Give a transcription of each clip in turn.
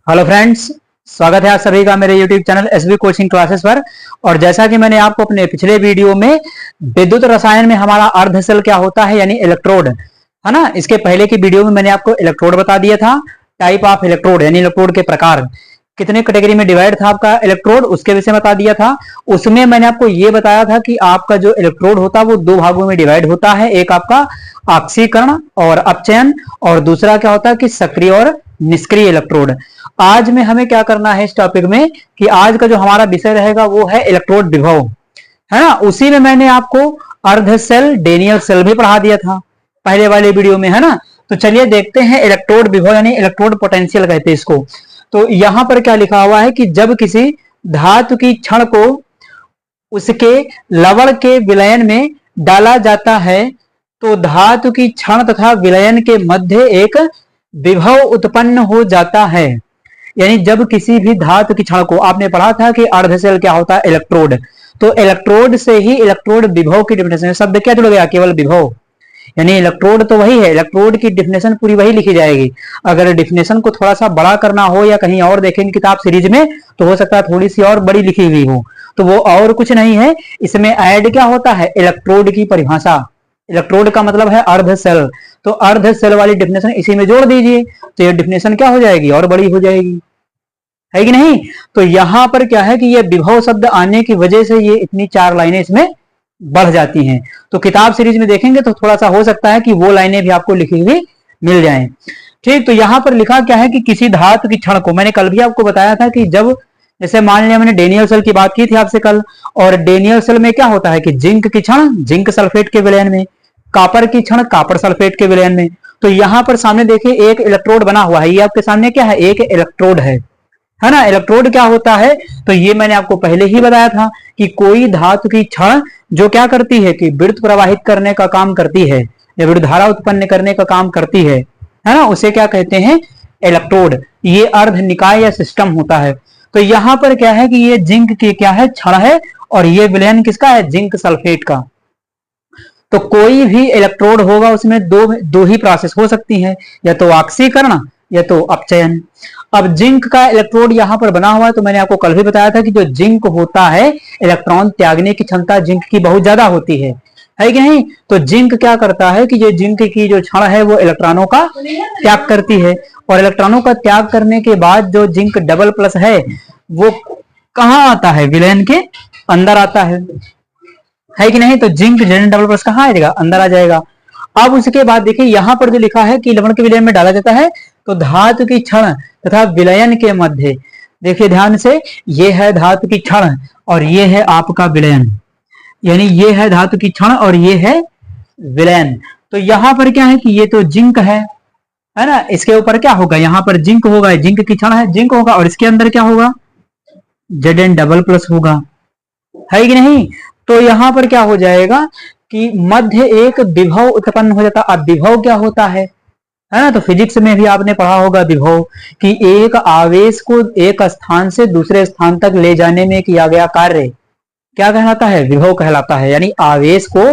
Hello friends, स्वागत है आप सभी का मेरे YouTube channel SB coaching classes पर। और जैसा कि मैंने आपको अपने पिछले वीडियो में विद्युत रसायन में हमारा अर्ध सेल क्या होता है यानी इलेक्ट्रोड है ना, इसके पहले की वीडियो में मैंने आपको इलेक्ट्रोड बता दिया था, टाइप ऑफ इलेक्ट्रोड यानी इलेक्ट्रोड के प्रकार, कितने कैटेगरी में डिवाइड था आपका इलेक्ट्रोड, उसके विषय में बता दिया था। उसमें मैंने आपको ये बताया था कि आपका जो इलेक्ट्रोड होता है वो दो भागों में डिवाइड होता है, एक आपका ऑक्सीकरण और अपचयन, और दूसरा क्या होता है कि सक्रिय और निष्क्रिय इलेक्ट्रोड। आज में हमें क्या करना है इस टॉपिक में कि आज का जो हमारा विषय रहेगा वो है इलेक्ट्रोड विभव, है ना। उसी में मैंने आपको अर्ध सेल डेनियल सेल भी पढ़ा दिया था पहले वाले वीडियो में, है ना। तो चलिए देखते हैं इलेक्ट्रोड विभव यानी इलेक्ट्रोड पोटेंशियल कहते हैं इसको। तो यहां पर क्या लिखा हुआ है कि जब किसी धातु की क्षण को उसके लवण के विलयन में डाला जाता है तो धातु की क्षण तथा विलयन के मध्य एक विभव उत्पन्न हो जाता है। यानी जब किसी भी धातु की क्षण को, आपने पढ़ा था कि अर्ध सेल क्या होता है इलेक्ट्रोड, तो इलेक्ट्रोड से ही इलेक्ट्रोड विभव की डेफिनेशन शब्द क्या जुड़ गया, केवल विभव। यानी इलेक्ट्रोड तो वही है, इलेक्ट्रोड की डेफिनेशन पूरी वही लिखी जाएगी। अगर डेफिनेशन को थोड़ा सा बड़ा करना हो या कहीं और देखेंगे किताब सीरीज में तो हो सकता है थोड़ी सी और बड़ी लिखी हुई हो, तो वो और कुछ नहीं है, इसमें ऐड क्या होता है इलेक्ट्रोड की परिभाषा। इलेक्ट्रोड का मतलब है अर्ध सेल, तो अर्ध सेल वाली डेफिनेशन इसी में जोड़ दीजिए तो ये डेफिनेशन क्या हो जाएगी, और बड़ी हो जाएगी, है कि नहीं। तो यहां पर क्या है कि ये विभव शब्द आने की वजह से ये इतनी चार लाइनें इसमें बढ़ जाती हैं। तो किताब सीरीज में देखेंगे तो थोड़ा सा हो सकता है कि वो लाइनें भी आपको लिखी हुई मिल जाएं। ठीक, तो यहां पर लिखा क्या है कि किसी धातु की क्षण को, मैंने कल भी आपको बताया था कि जब जैसे मान लिया मैंने डेनियल सेल की बात की थी आपसे कल, और डेनियल सेल में क्या होता है कि जिंक की क्षण जिंक सल्फेट के विलयन में, कॉपर की क्षण कॉपर सल्फेट के विलयन में। तो यहां पर सामने देखिए एक इलेक्ट्रोड बना हुआ है, ये आपके सामने क्या है, एक इलेक्ट्रोड है ना। इलेक्ट्रोड क्या होता है तो ये मैंने आपको पहले ही बताया था कि कोई धातु की क्षण जो क्या करती है कि विद्युत प्रवाहित करने का काम करती है या विद्युत धारा उत्पन्न करने का काम करती है ना, उसे क्या कहते हैं इलेक्ट्रोड। ये अर्ध निकाय या सिस्टम होता है। तो यहां पर क्या है कि ये जिंक की क्या है, क्षण है, और ये विलयन किसका है, जिंक सल्फेट का। तो कोई भी इलेक्ट्रोड होगा उसमें दो ही प्रोसेस हो सकती है, या तो ऑक्सीकरण या तो अपचयन। अब जिंक का इलेक्ट्रोड यहां पर बना हुआ है, तो मैंने आपको कल भी बताया था कि जो जिंक होता है इलेक्ट्रॉन त्यागने की क्षमता जिंक की बहुत ज्यादा होती है कि नहीं। तो जिंक क्या करता है कि जो जिंक की जो क्षण है वो इलेक्ट्रॉनों का त्याग करती है, और इलेक्ट्रॉनों का त्याग करने के बाद जो जिंक डबल प्लस है वो कहां आता है, विलयन के अंदर आता है कि नहीं। तो जिंक जेन डबल प्लस कहां आएगा, अंदर आ जाएगा। अब उसके बाद देखिए यहां पर जो लिखा है कि लवण के विलयन में डाला जाता है तो धातु की क्षण तथा विलयन के मध्य, देखिए ध्यान से, ये है धातु की क्षण और ये है आपका विलयन, यानी ये है धातु की क्षण और ये है विलयन। तो यहां पर क्या है कि ये तो जिंक है ना, इसके ऊपर क्या होगा, यहां पर जिंक होगा, जिंक की क्षण है जिंक होगा, और इसके अंदर क्या होगा, Zn डबल प्लस होगा, है कि नहीं। तो यहां पर क्या हो जाएगा कि मध्य एक विभव उत्पन्न हो जाता। अब विभव क्या होता है ना, तो फिजिक्स में भी आपने पढ़ा होगा विभव कि एक आवेश को एक स्थान से दूसरे स्थान तक ले जाने में किया गया कार्य क्या कहलाता है, विभव कहलाता है। यानी आवेश को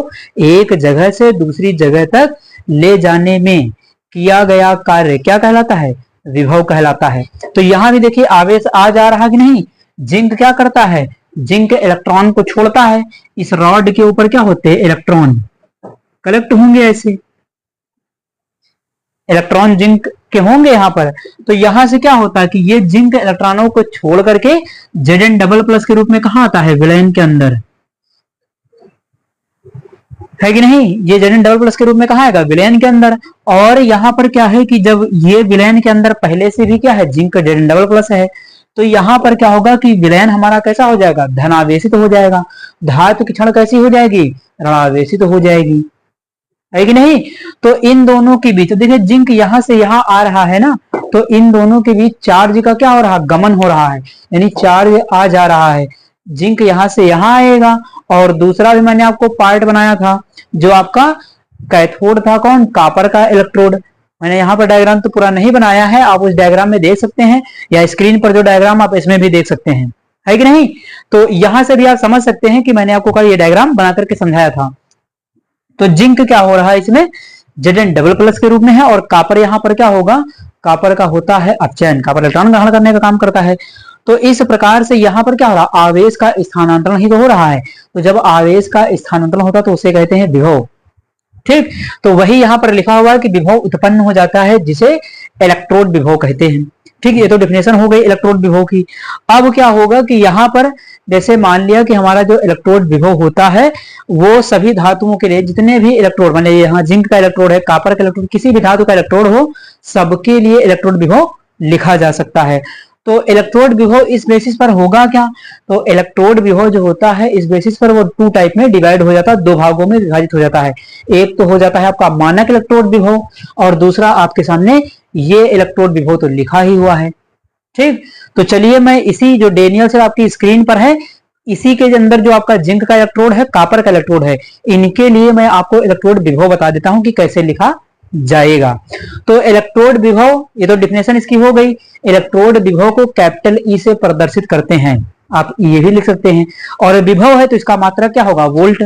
एक जगह से दूसरी जगह तक ले जाने में किया गया कार्य क्या कहलाता है, विभव कहलाता है। तो यहां भी देखिए आवेश आ जा रहा कि नहीं, जिंक क्या करता है, जिंक इलेक्ट्रॉन को छोड़ता है, इस रॉड के ऊपर क्या होते हैं, इलेक्ट्रॉन कलेक्ट होंगे, ऐसे इलेक्ट्रॉन जिंक के होंगे यहां पर। तो यहां से क्या होता है कि ये जिंक इलेक्ट्रॉनों को छोड़ करके Zn डबल प्लस के रूप में कहां आता है, विलयन के अंदर, है कि नहीं। ये Zn डबल प्लस के रूप में कहां आएगा, विलयन के अंदर। और यहां पर क्या है कि जब ये विलयन के अंदर पहले से भी क्या है, जिंक Zn डबल प्लस है, तो यहां पर क्या होगा कि विलयन हमारा कैसा हो जाएगा, धनावेशित हो जाएगा। धातु की क्षण कैसी हो जाएगी, ऋणावेशित हो जाएगी, है कि नहीं। तो इन दोनों के बीच देखिए जिंक यहां से यहां आ रहा है ना, तो इन दोनों के बीच चार्ज का क्या हो रहा है, गमन हो रहा है, यानी चार्ज आ जा रहा है। जिंक यहां से यहां आएगा, और दूसरा भी मैंने आपको पार्ट बनाया था जो आपका कैथोड था, कौन, कॉपर का इलेक्ट्रोड। मैंने यहाँ पर डायग्राम तो पूरा नहीं बनाया है, आप उस डायग्राम में देख सकते हैं, या स्क्रीन पर जो डायग्राम आप इसमें भी देख सकते हैं, है कि नहीं। तो यहां से भी आप समझ सकते हैं कि मैंने आपको कल ये डायग्राम बना करके समझाया था। तो जिंक क्या हो रहा है इसमें, Zn डबल प्लस के रूप में है, और कॉपर यहां पर क्या होगा, कॉपर का होता है अपचयन, कॉपर इलेक्ट्रॉन ग्रहण करने का काम करता है। तो इस प्रकार से यहाँ पर क्या हो रहा है, आवेश का स्थानांतरण ही तो हो रहा है। तो जब आवेश का स्थानांतरण होता है तो उसे कहते हैं विभव। ठीक, तो वही यहाँ पर लिखा हुआ है कि विभव उत्पन्न हो जाता है जिसे इलेक्ट्रोड विभव कहते हैं। ठीक, ये तो डिफिनेशन हो गई इलेक्ट्रोड विभव की। अब क्या होगा कि यहाँ पर जैसे मान लिया कि हमारा जो इलेक्ट्रोड विभव होता है वो सभी धातुओं के लिए, जितने भी इलेक्ट्रोड, मान लीजिए यहाँ जिंक का इलेक्ट्रोड है, कॉपर का इलेक्ट्रोड, किसी भी धातु का इलेक्ट्रोड हो, सबके लिए इलेक्ट्रोड विभव लिखा जा सकता है। तो इलेक्ट्रोड विभव इस बेसिस पर होगा क्या, तो इलेक्ट्रोड विभव जो होता है इस बेसिस पर वो टू टाइप में डिवाइड हो जाता है, दो भागों में विभाजित हो जाता है। एक तो हो जाता है आपका मानक इलेक्ट्रोड विभव, और दूसरा आपके सामने ये इलेक्ट्रोड विभव तो लिखा ही हुआ है। ठीक, तो चलिए मैं इसी जो डेनियल सेल आपकी स्क्रीन पर है, इसी के अंदर जो आपका जिंक का इलेक्ट्रोड है, कॉपर का इलेक्ट्रोड है, इनके लिए मैं आपको इलेक्ट्रोड विभव बता देता हूं कि कैसे लिखा जाएगा। तो इलेक्ट्रोड विभव, ये तो डिफिनेशन इसकी हो गई। इलेक्ट्रोड विभव को कैपिटल ई से प्रदर्शित करते हैं, आप ये भी लिख सकते हैं। और विभव है तो इसका मात्रक क्या होगा, वोल्ट,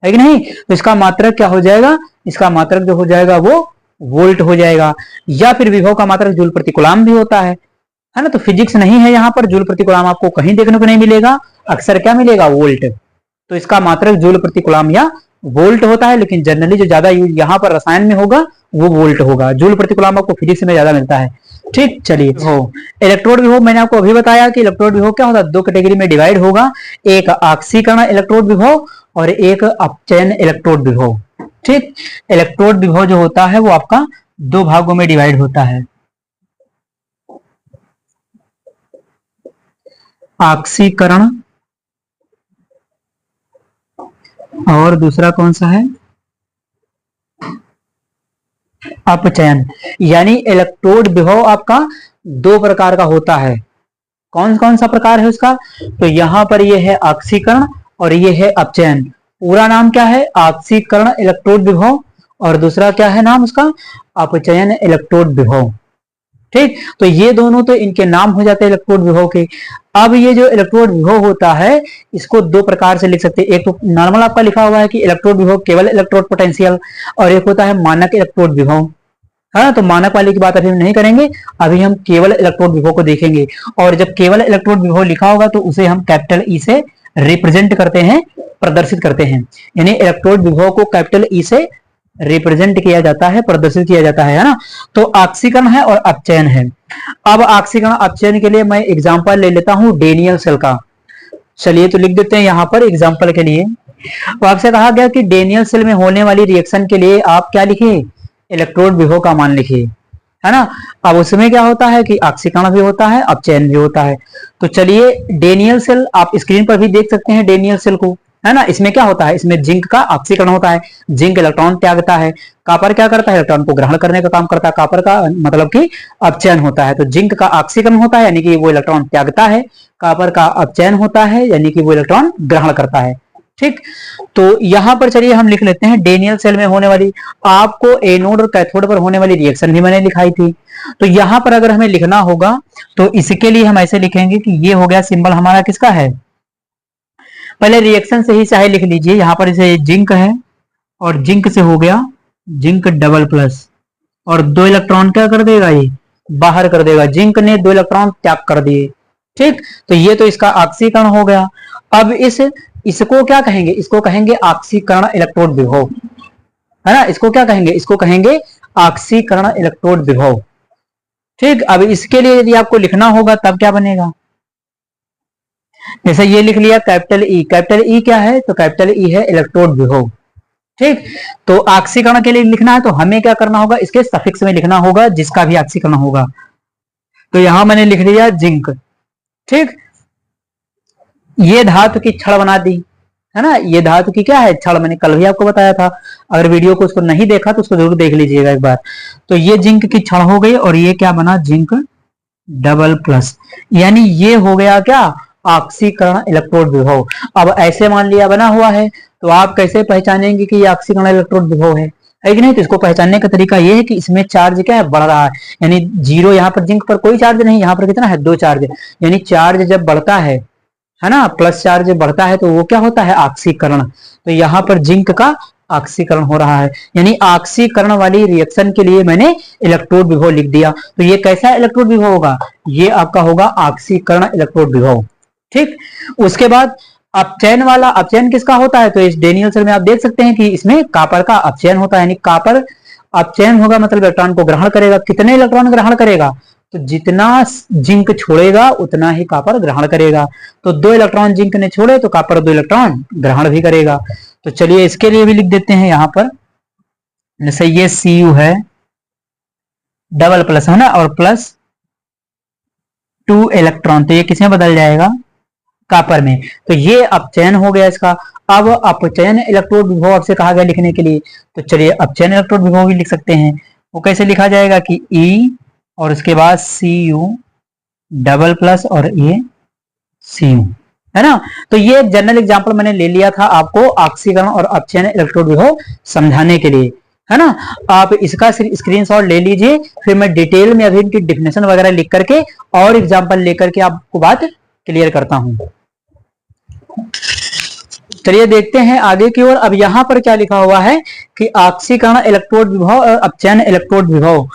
है कि नहीं। तो इसका मात्रक क्या हो जाएगा, इसका मात्रक जो हो जाएगा वो वोल्ट हो जाएगा। या फिर विभव का मात्रक जूल प्रति कूलम भी होता है ना। तो फिजिक्स नहीं है यहाँ पर, जूल प्रति कूलम आपको कहीं देखने को नहीं मिलेगा, अक्सर क्या मिलेगा, वोल्ट। तो इसका मात्रक जूल प्रति कूलम या वोल्ट होता है, लेकिन जनरली जो ज्यादा यूज यहाँ पर रसायन में होगा वो वोल्ट होगा। जूल प्रति कूलम आपको फिजिक्स में ज्यादा मिलता है। ठीक, चलिए हो इलेक्ट्रोड विभव मैंने आपको अभी बताया कि इलेक्ट्रोड विभव क्या होता है, दो कैटेगरी में डिवाइड होगा, एक ऑक्सीकरण इलेक्ट्रोड विभव और एक अपचयन इलेक्ट्रोड विभव। ठीक, इलेक्ट्रोड विभव जो होता है वो आपका दो भागों में डिवाइड होता है, ऑक्सीकरण और दूसरा कौन सा है, अपचयन। यानी इलेक्ट्रोड विभव आपका दो प्रकार का होता है। कौन कौन सा प्रकार है उसका, तो यहां पर ये है ऑक्सीकरण और ये है अपचयन। पूरा नाम क्या है, ऑक्सीकरण इलेक्ट्रोड विभव, और दूसरा क्या है नाम उसका, अपचयन इलेक्ट्रोड विभव। ठीक, तो ये दोनों तो इनके नाम हो जाते हैं इलेक्ट्रोड विभव के। अब ये जो इलेक्ट्रोड विभव होता है इसको दो प्रकार से लिख सकते हैं। एक तो नॉर्मल आपका लिखा हुआ है कि इलेक्ट्रोड विभव केवल इलेक्ट्रोड पोटेंशियल, और एक होता है मानक इलेक्ट्रोड विभव, है ना। तो मानक वाले की बात अभी हम नहीं करेंगे, अभी हम केवल इलेक्ट्रोड विभव को देखेंगे। और जब केवल इलेक्ट्रोड विभव लिखा होगा तो उसे हम कैपिटल ई से रिप्रेजेंट करते हैं, प्रदर्शित करते हैं। यानी इलेक्ट्रोड विभव को कैपिटल ई से रिप्रेजेंट किया जाता है, प्रदर्शित किया जाता है ना। तो ऑक्सीकरण है और अपचयन है। अब ऑक्सीकरण अपचयन के लिए मैं एग्जांपल ले लेता हूं डेनियल सेल का। चलिए तो लिख देते हैं यहां पर एग्जांपल के लिए। तो आपसे कहा गया कि डेनियल सेल में होने वाली रिएक्शन के लिए आप क्या लिखिए, इलेक्ट्रोड विभव का मान लिखिए, है ना। अब उसमें क्या होता है कि ऑक्सीकरण भी होता है, अपचयन भी होता है। तो चलिए डेनियल सेल आप स्क्रीन पर भी देख सकते हैं डेनियल सेल को, है ना। इसमें क्या होता है, इसमें जिंक का ऑक्सीकरण होता है, जिंक इलेक्ट्रॉन त्यागता है, कॉपर क्या करता है, इलेक्ट्रॉन को ग्रहण करने का काम करता है। कॉपर का मतलब कि अपचयन होता है। तो जिंक का ऑक्सीकरण होता है यानी कि वो इलेक्ट्रॉन त्यागता है, कॉपर का अपचयन होता है यानी कि वो इलेक्ट्रॉन ग्रहण करता है। ठीक, तो यहां पर चलिए हम लिख लेते हैं डेनियल सेल में होने वाली, आपको एनोड और कैथोड पर होने वाली रिएक्शन भी मैंने लिखाई थी। तो यहां पर अगर हमें लिखना होगा तो इसके लिए हम ऐसे लिखेंगे कि ये हो गया सिंबल हमारा किसका है, पहले रिएक्शन से ही चाहे लिख लीजिए। यहां पर इसे जिंक है और जिंक से हो गया जिंक डबल प्लस, और दो इलेक्ट्रॉन क्या कर देगा, ये बाहर कर देगा, जिंक ने दो इलेक्ट्रॉन त्याग कर दिए। ठीक, तो ये तो इसका ऑक्सीकरण हो गया। अब इसको क्या कहेंगे, इसको कहेंगे ऑक्सीकरण इलेक्ट्रोड विभव, है ना। इसको क्या कहेंगे, इसको कहेंगे ऑक्सीकरण इलेक्ट्रोड विभव। ठीक, अब इसके लिए यदि आपको लिखना होगा तब क्या बनेगा, जैसे ये लिख लिया कैपिटल ई, कैपिटल ई क्या है, तो कैपिटल ई है इलेक्ट्रोड विभव। ठीक, तो ऑक्सीकरण के लिए लिखना है तो हमें क्या करना होगा, इसके सफिक्स में लिखना होगा जिसका भी ऑक्सीकरण होगा। तो यहां मैंने लिख लिया जिंक। ठीक, ये धातु की छड़ बना दी, है ना। ये धातु की क्या है, छड़, मैंने कल भी आपको बताया था। अगर वीडियो को उसको नहीं देखा तो उसको जरूर देख लीजिएगा एक बार। तो ये जिंक की छड़ हो गई और ये क्या बना, जिंक डबल प्लस, यानी ये हो गया क्या, ऑक्सीकरण इलेक्ट्रोड विभव। अब ऐसे मान लिया बना हुआ है तो आप कैसे पहचानेंगे कि ये ऑक्सीकरण इलेक्ट्रोड विभव है कि नहीं। तो इसको पहचानने का तरीका ये है कि इसमें चार्ज क्या है, बढ़ रहा है, यानी जीरो, यहाँ पर जिंक पर कोई चार्ज नहीं, यहाँ पर कितना है, दो चार्ज, यानी चार्ज जब बढ़ता है ना, प्लस चार्ज बढ़ता है तो वो क्या होता है, ऑक्सीकरण। तो यहाँ पर जिंक का ऑक्सीकरण हो रहा है, यानी ऑक्सीकरण वाली रिएक्शन के लिए मैंने इलेक्ट्रोड विभव लिख दिया। तो ये कैसा इलेक्ट्रोड विभव होगा, ये आपका होगा ऑक्सीकरण इलेक्ट्रोड विभव। ठीक, उसके बाद अपचयन वाला, अपचयन किसका होता है, तो इस डेनियल सेल में आप देख सकते हैं कि इसमें कॉपर का अपचयन होता है, यानी कॉपर अपचयन होगा मतलब इलेक्ट्रॉन को ग्रहण करेगा। कितने इलेक्ट्रॉन ग्रहण करेगा, तो जितना जिंक छोड़ेगा उतना ही कॉपर ग्रहण करेगा। तो 2 इलेक्ट्रॉन जिंक ने छोड़े तो कॉपर 2 इलेक्ट्रॉन ग्रहण भी करेगा। तो चलिए इसके लिए भी लिख देते हैं यहां पर, जैसे ये Cu है डबल प्लस है ना, और प्लस 2 इलेक्ट्रॉन, तो ये किसमें बदल जाएगा, कॉपर में। तो ये अपचयन हो गया इसका। अब अपचयन इलेक्ट्रोड विभव आपसे कहा गया लिखने के लिए, तो चलिए अपचयन इलेक्ट्रोड विभव भी लिख सकते हैं। वो कैसे लिखा जाएगा कि E और उसके बाद Cu डबल प्लस और ये Cu, है ना। तो ये एक जनरल एग्जांपल मैंने ले लिया था आपको ऑक्सीकरण और अपचयन इलेक्ट्रोड विभव समझाने के लिए, है ना। आप इसका स्क्रीनशॉट ले लीजिए, फिर मैं डिटेल में अभी इनकी डिफिनेशन वगैरह लिख करके और एग्जांपल लेकर के आपको बात क्लियर करता हूं। चलिए देखते हैं आगे की ओर। अब यहां पर क्या लिखा हुआ है कि ऑक्सीकरण इलेक्ट्रोड विभव और अपचयन इलेक्ट्रोड विभव।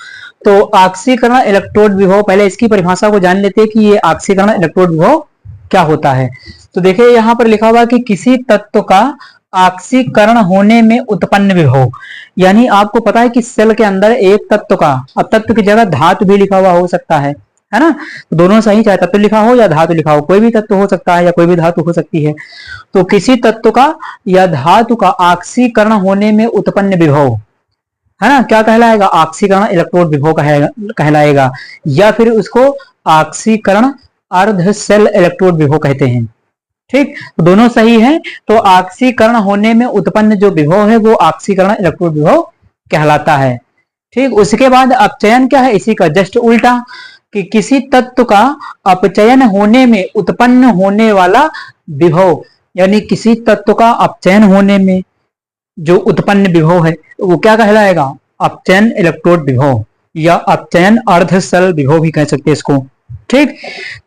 तो ऑक्सीकरण इलेक्ट्रोड विभव, पहले इसकी परिभाषा को जान लेते हैं कि ये ऑक्सीकरण इलेक्ट्रोड विभव क्या होता है। तो देखिए यहां पर लिखा हुआ कि किसी तत्व का ऑक्सीकरण होने में उत्पन्न विभव, यानी आपको पता है कि सेल के अंदर एक तत्व का, अब तत्व की जगह धातु भी लिखा हुआ हो सकता है ना, दोनों सही, चाहे तत्व लिखा हो या धातु लिखा हो, कोई भी तत्व हो सकता है या कोई भी धातु हो सकती है। तो किसी तत्व का या धातु का ऑक्सीकरण होने में उत्पन्न विभव, है ना, क्या कहलाएगा, ऑक्सीकरण इलेक्ट्रोड विभव कहलाएगा, या फिर उसको ऑक्सीकरण अर्ध सेल इलेक्ट्रोड विभव कहते हैं। ठीक, दोनों सही है। तो ऑक्सीकरण होने में उत्पन्न जो विभव है वो ऑक्सीकरण इलेक्ट्रोड विभव कहलाता है। ठीक, उसके बाद अपचयन क्या है, इसी का जस्ट उल्टा, कि किसी तत्व का अपचयन होने में उत्पन्न होने वाला विभव, यानी किसी तत्व का अपचयन होने में जो उत्पन्न विभव है वो क्या कहलाएगा, अपचयन इलेक्ट्रोड विभव या अपचयन अर्ध सेल विभव भी कह सकते हैं इसको। ठीक,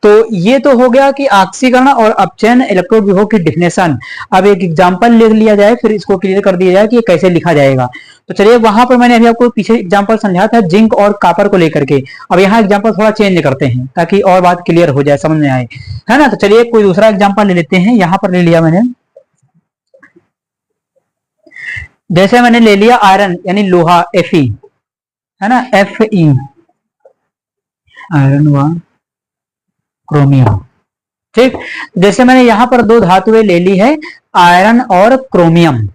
तो ये तो हो गया कि ऑक्सीकरण और अपचयन इलेक्ट्रोड विभव की डिफिनेशन। अब एक एग्जांपल लिख लिया जाए, फिर इसको क्लियर कर दिया जाए कि ये कैसे लिखा जाएगा। तो चलिए वहां पर मैंने अभी आपको पीछे एग्जांपल समझाया था जिंक और कॉपर को लेकर के, अब यहाँ एग्जांपल थोड़ा चेंज करते हैं ताकि और बात क्लियर हो जाए, समझ में आए, है ना। तो चलिए कोई दूसरा एग्जाम्पल ले लेते हैं। यहाँ पर ले लिया मैंने, जैसे मैंने ले लिया आयरन यानी लोहा Fe, है ना, Fe, आयरन व क्रोमियम। ठीक, जैसे मैंने यहां पर 2 धातुएं ले ली है, आयरन और क्रोमियम।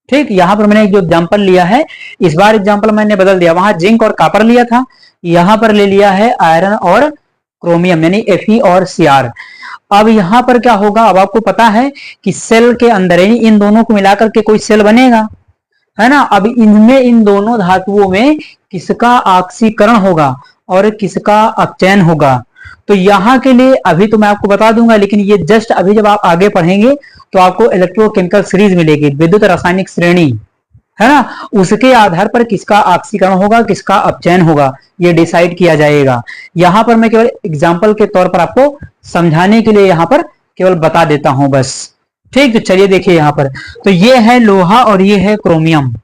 ठीक, यहां पर मैंने जो एग्जांपल लिया है, इस बार एग्जांपल मैंने बदल दिया, वहां जिंक और कॉपर लिया था, यहां पर ले लिया है आयरन और क्रोमियम यानी Fe और Cr। अब यहां पर क्या होगा, अब आपको पता है कि सेल के अंदर इन दोनों को मिलाकर के कोई सेल बनेगा, है ना। अब इनमें, इन दोनों धातुओं में किसका ऑक्सीकरण होगा और किसका अपचयन होगा, तो यहां के लिए अभी तो मैं आपको बता दूंगा, लेकिन ये जस्ट अभी जब आप आगे पढ़ेंगे तो आपको इलेक्ट्रोकेमिकल सीरीज मिलेगी, विद्युत रासायनिक श्रेणी, है ना, उसके आधार पर किसका ऑक्सीकरण होगा किसका अपचयन होगा ये डिसाइड किया जाएगा। यहां पर मैं केवल एग्जाम्पल के तौर पर आपको समझाने के लिए यहां पर केवल बता देता हूं बस। ठीक, तो चलिए देखिए यहां पर, तो ये है लोहा और ये है क्रोमियम,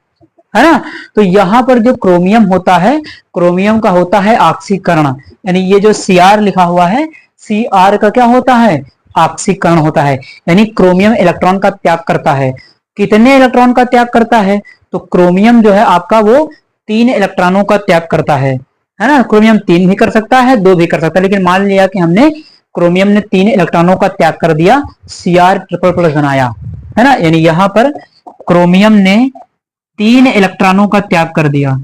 है ना। तो यहां पर जो क्रोमियम होता है, क्रोमियम का होता है ऑक्सीकरण, यानी ये जो Cr लिखा हुआ है, Cr का क्या होता है, ऑक्सीकरण होता है, यानी क्रोमियम इलेक्ट्रॉन का त्याग करता है। कितने इलेक्ट्रॉन का त्याग करता है, तो क्रोमियम जो है आपका वो 3 इलेक्ट्रॉनों का त्याग करता है ना। क्रोमियम 3 भी कर सकता है, 2 भी कर सकता है, लेकिन मान लिया कि हमने क्रोमियम ने 3 इलेक्ट्रॉनों का त्याग कर दिया, Cr++ बनाया, है ना, यानी यहां पर क्रोमियम ने 3 इलेक्ट्रॉनों का त्याग कर दिया,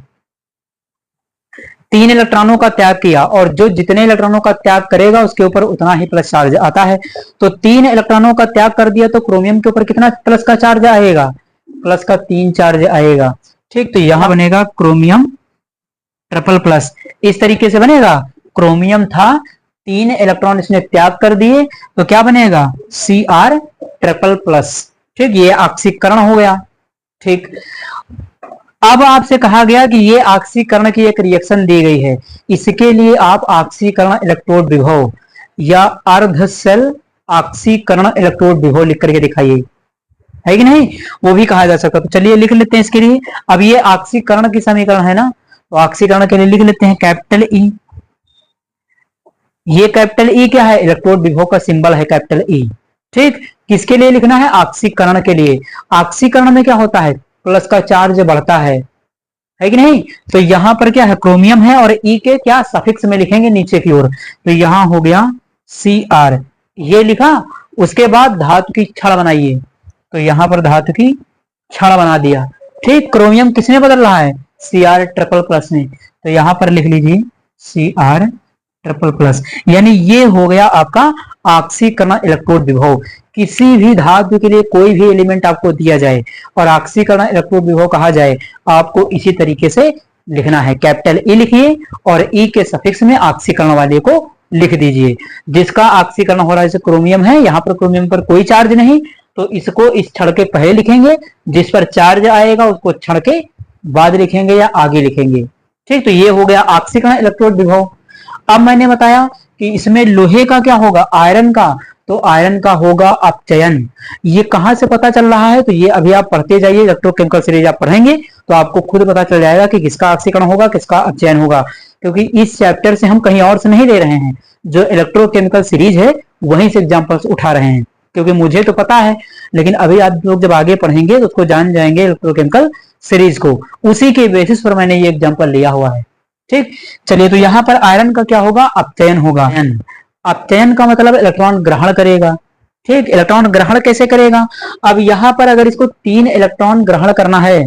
3 इलेक्ट्रॉनों का त्याग किया, और जो जितने इलेक्ट्रॉनों का त्याग करेगा उसके ऊपर उतना ही प्लस चार्ज आता है। तो 3 इलेक्ट्रॉनों का त्याग कर दिया तो क्रोमियम के ऊपर कितना प्लस का चार्ज आएगा, प्लस का 3 चार्ज आएगा। ठीक, तो यहां बनेगा क्रोमियम ट्रिपल+, इस तरीके से बनेगा। क्रोमियम था, 3 इलेक्ट्रॉन इसने त्याग कर दिए, तो क्या बनेगा, Cr++। ठीक, ये ऑक्सीकरण हो गया। ठीक, अब आपसे कहा गया कि ये ऑक्सीकरण की एक रिएक्शन दी गई है, इसके लिए आप ऑक्सीकरण इलेक्ट्रोड विभव या अर्ध सेल ऑक्सीकरण इलेक्ट्रोड विभव लिख करके दिखाइए। है कि नहीं, वो भी कहा जा सकता है। तो चलिए लिख लेते हैं इसके लिए। अब ये ऑक्सीकरण की समीकरण है ना, तो ऑक्सीकरण के लिए लिख लेते हैं कैपिटल ई। ये कैपिटल ई क्या है, इलेक्ट्रोड विभव का सिंबल है कैपिटल ई। ठीक, किसके लिए लिखना है, ऑक्सीकरण के लिए। ऑक्सीकरण में क्या होता है, प्लस का चार्ज बढ़ता है कि नहीं। तो यहां पर क्या है, क्रोमियम है, और ई के क्या सफिक्स में लिखेंगे नीचे की ओर, तो यहां हो गया Cr, ये लिखा। उसके बाद धातु की छड़ बनाइए, तो यहां पर धातु की छड़ बना दिया। ठीक, क्रोमियम किसने बदल रहा है, Cr ट्रिपल प्लस ने, तो यहां पर लिख लीजिए Cr ट्रिपल प्लस। यानी ये हो गया आपका ऑक्सीकरण इलेक्ट्रोड विभव। किसी भी धातु के लिए कोई भी एलिमेंट आपको दिया जाए और ऑक्सीकरण इलेक्ट्रोड विभव कहा जाए, आपको इसी तरीके से लिखना है। कैपिटल ई लिखिए और ई के सफिक्स में ऑक्सीकरण वाले को लिख दीजिए। जिसका ऑक्सीकरण हो रहा है, जैसे क्रोमियम है, यहाँ पर क्रोमियम पर कोई चार्ज नहीं, तो इसको इस क्षण के पहले लिखेंगे, जिस पर चार्ज आएगा उसको क्षण के बाद लिखेंगे या आगे लिखेंगे। ठीक, तो ये हो गया ऑक्सीकरण इलेक्ट्रोड विभव। अब मैंने बताया कि इसमें लोहे का क्या होगा, आयरन का, तो आयरन का होगा अपचयन। ये कहां से पता चल रहा है, तो ये अभी आप पढ़ते जाइए, इलेक्ट्रोकेमिकल सीरीज आप पढ़ेंगे तो आपको खुद पता चल जाएगा कि किसका ऑक्सीकरण होगा, किसका अपचयन होगा। क्योंकि इस चैप्टर से हम कहीं और से नहीं ले रहे हैं, जो इलेक्ट्रोकेमिकल सीरीज है वहीं से एग्जाम्पल्स उठा रहे हैं। क्योंकि मुझे तो पता है, लेकिन अभी आप लोग जब आगे पढ़ेंगे तो उसको जान जाएंगे इलेक्ट्रोकेमिकल सीरीज को, उसी के बेसिस पर मैंने ये एग्जाम्पल लिया हुआ है। ठीक, चलिए, तो यहां पर आयरन का क्या होगा, अपचयन होगा। अपचयन का मतलब इलेक्ट्रॉन ग्रहण करेगा। ठीक, इलेक्ट्रॉन ग्रहण कैसे करेगा, अब यहां पर अगर इसको 3 इलेक्ट्रॉन ग्रहण करना है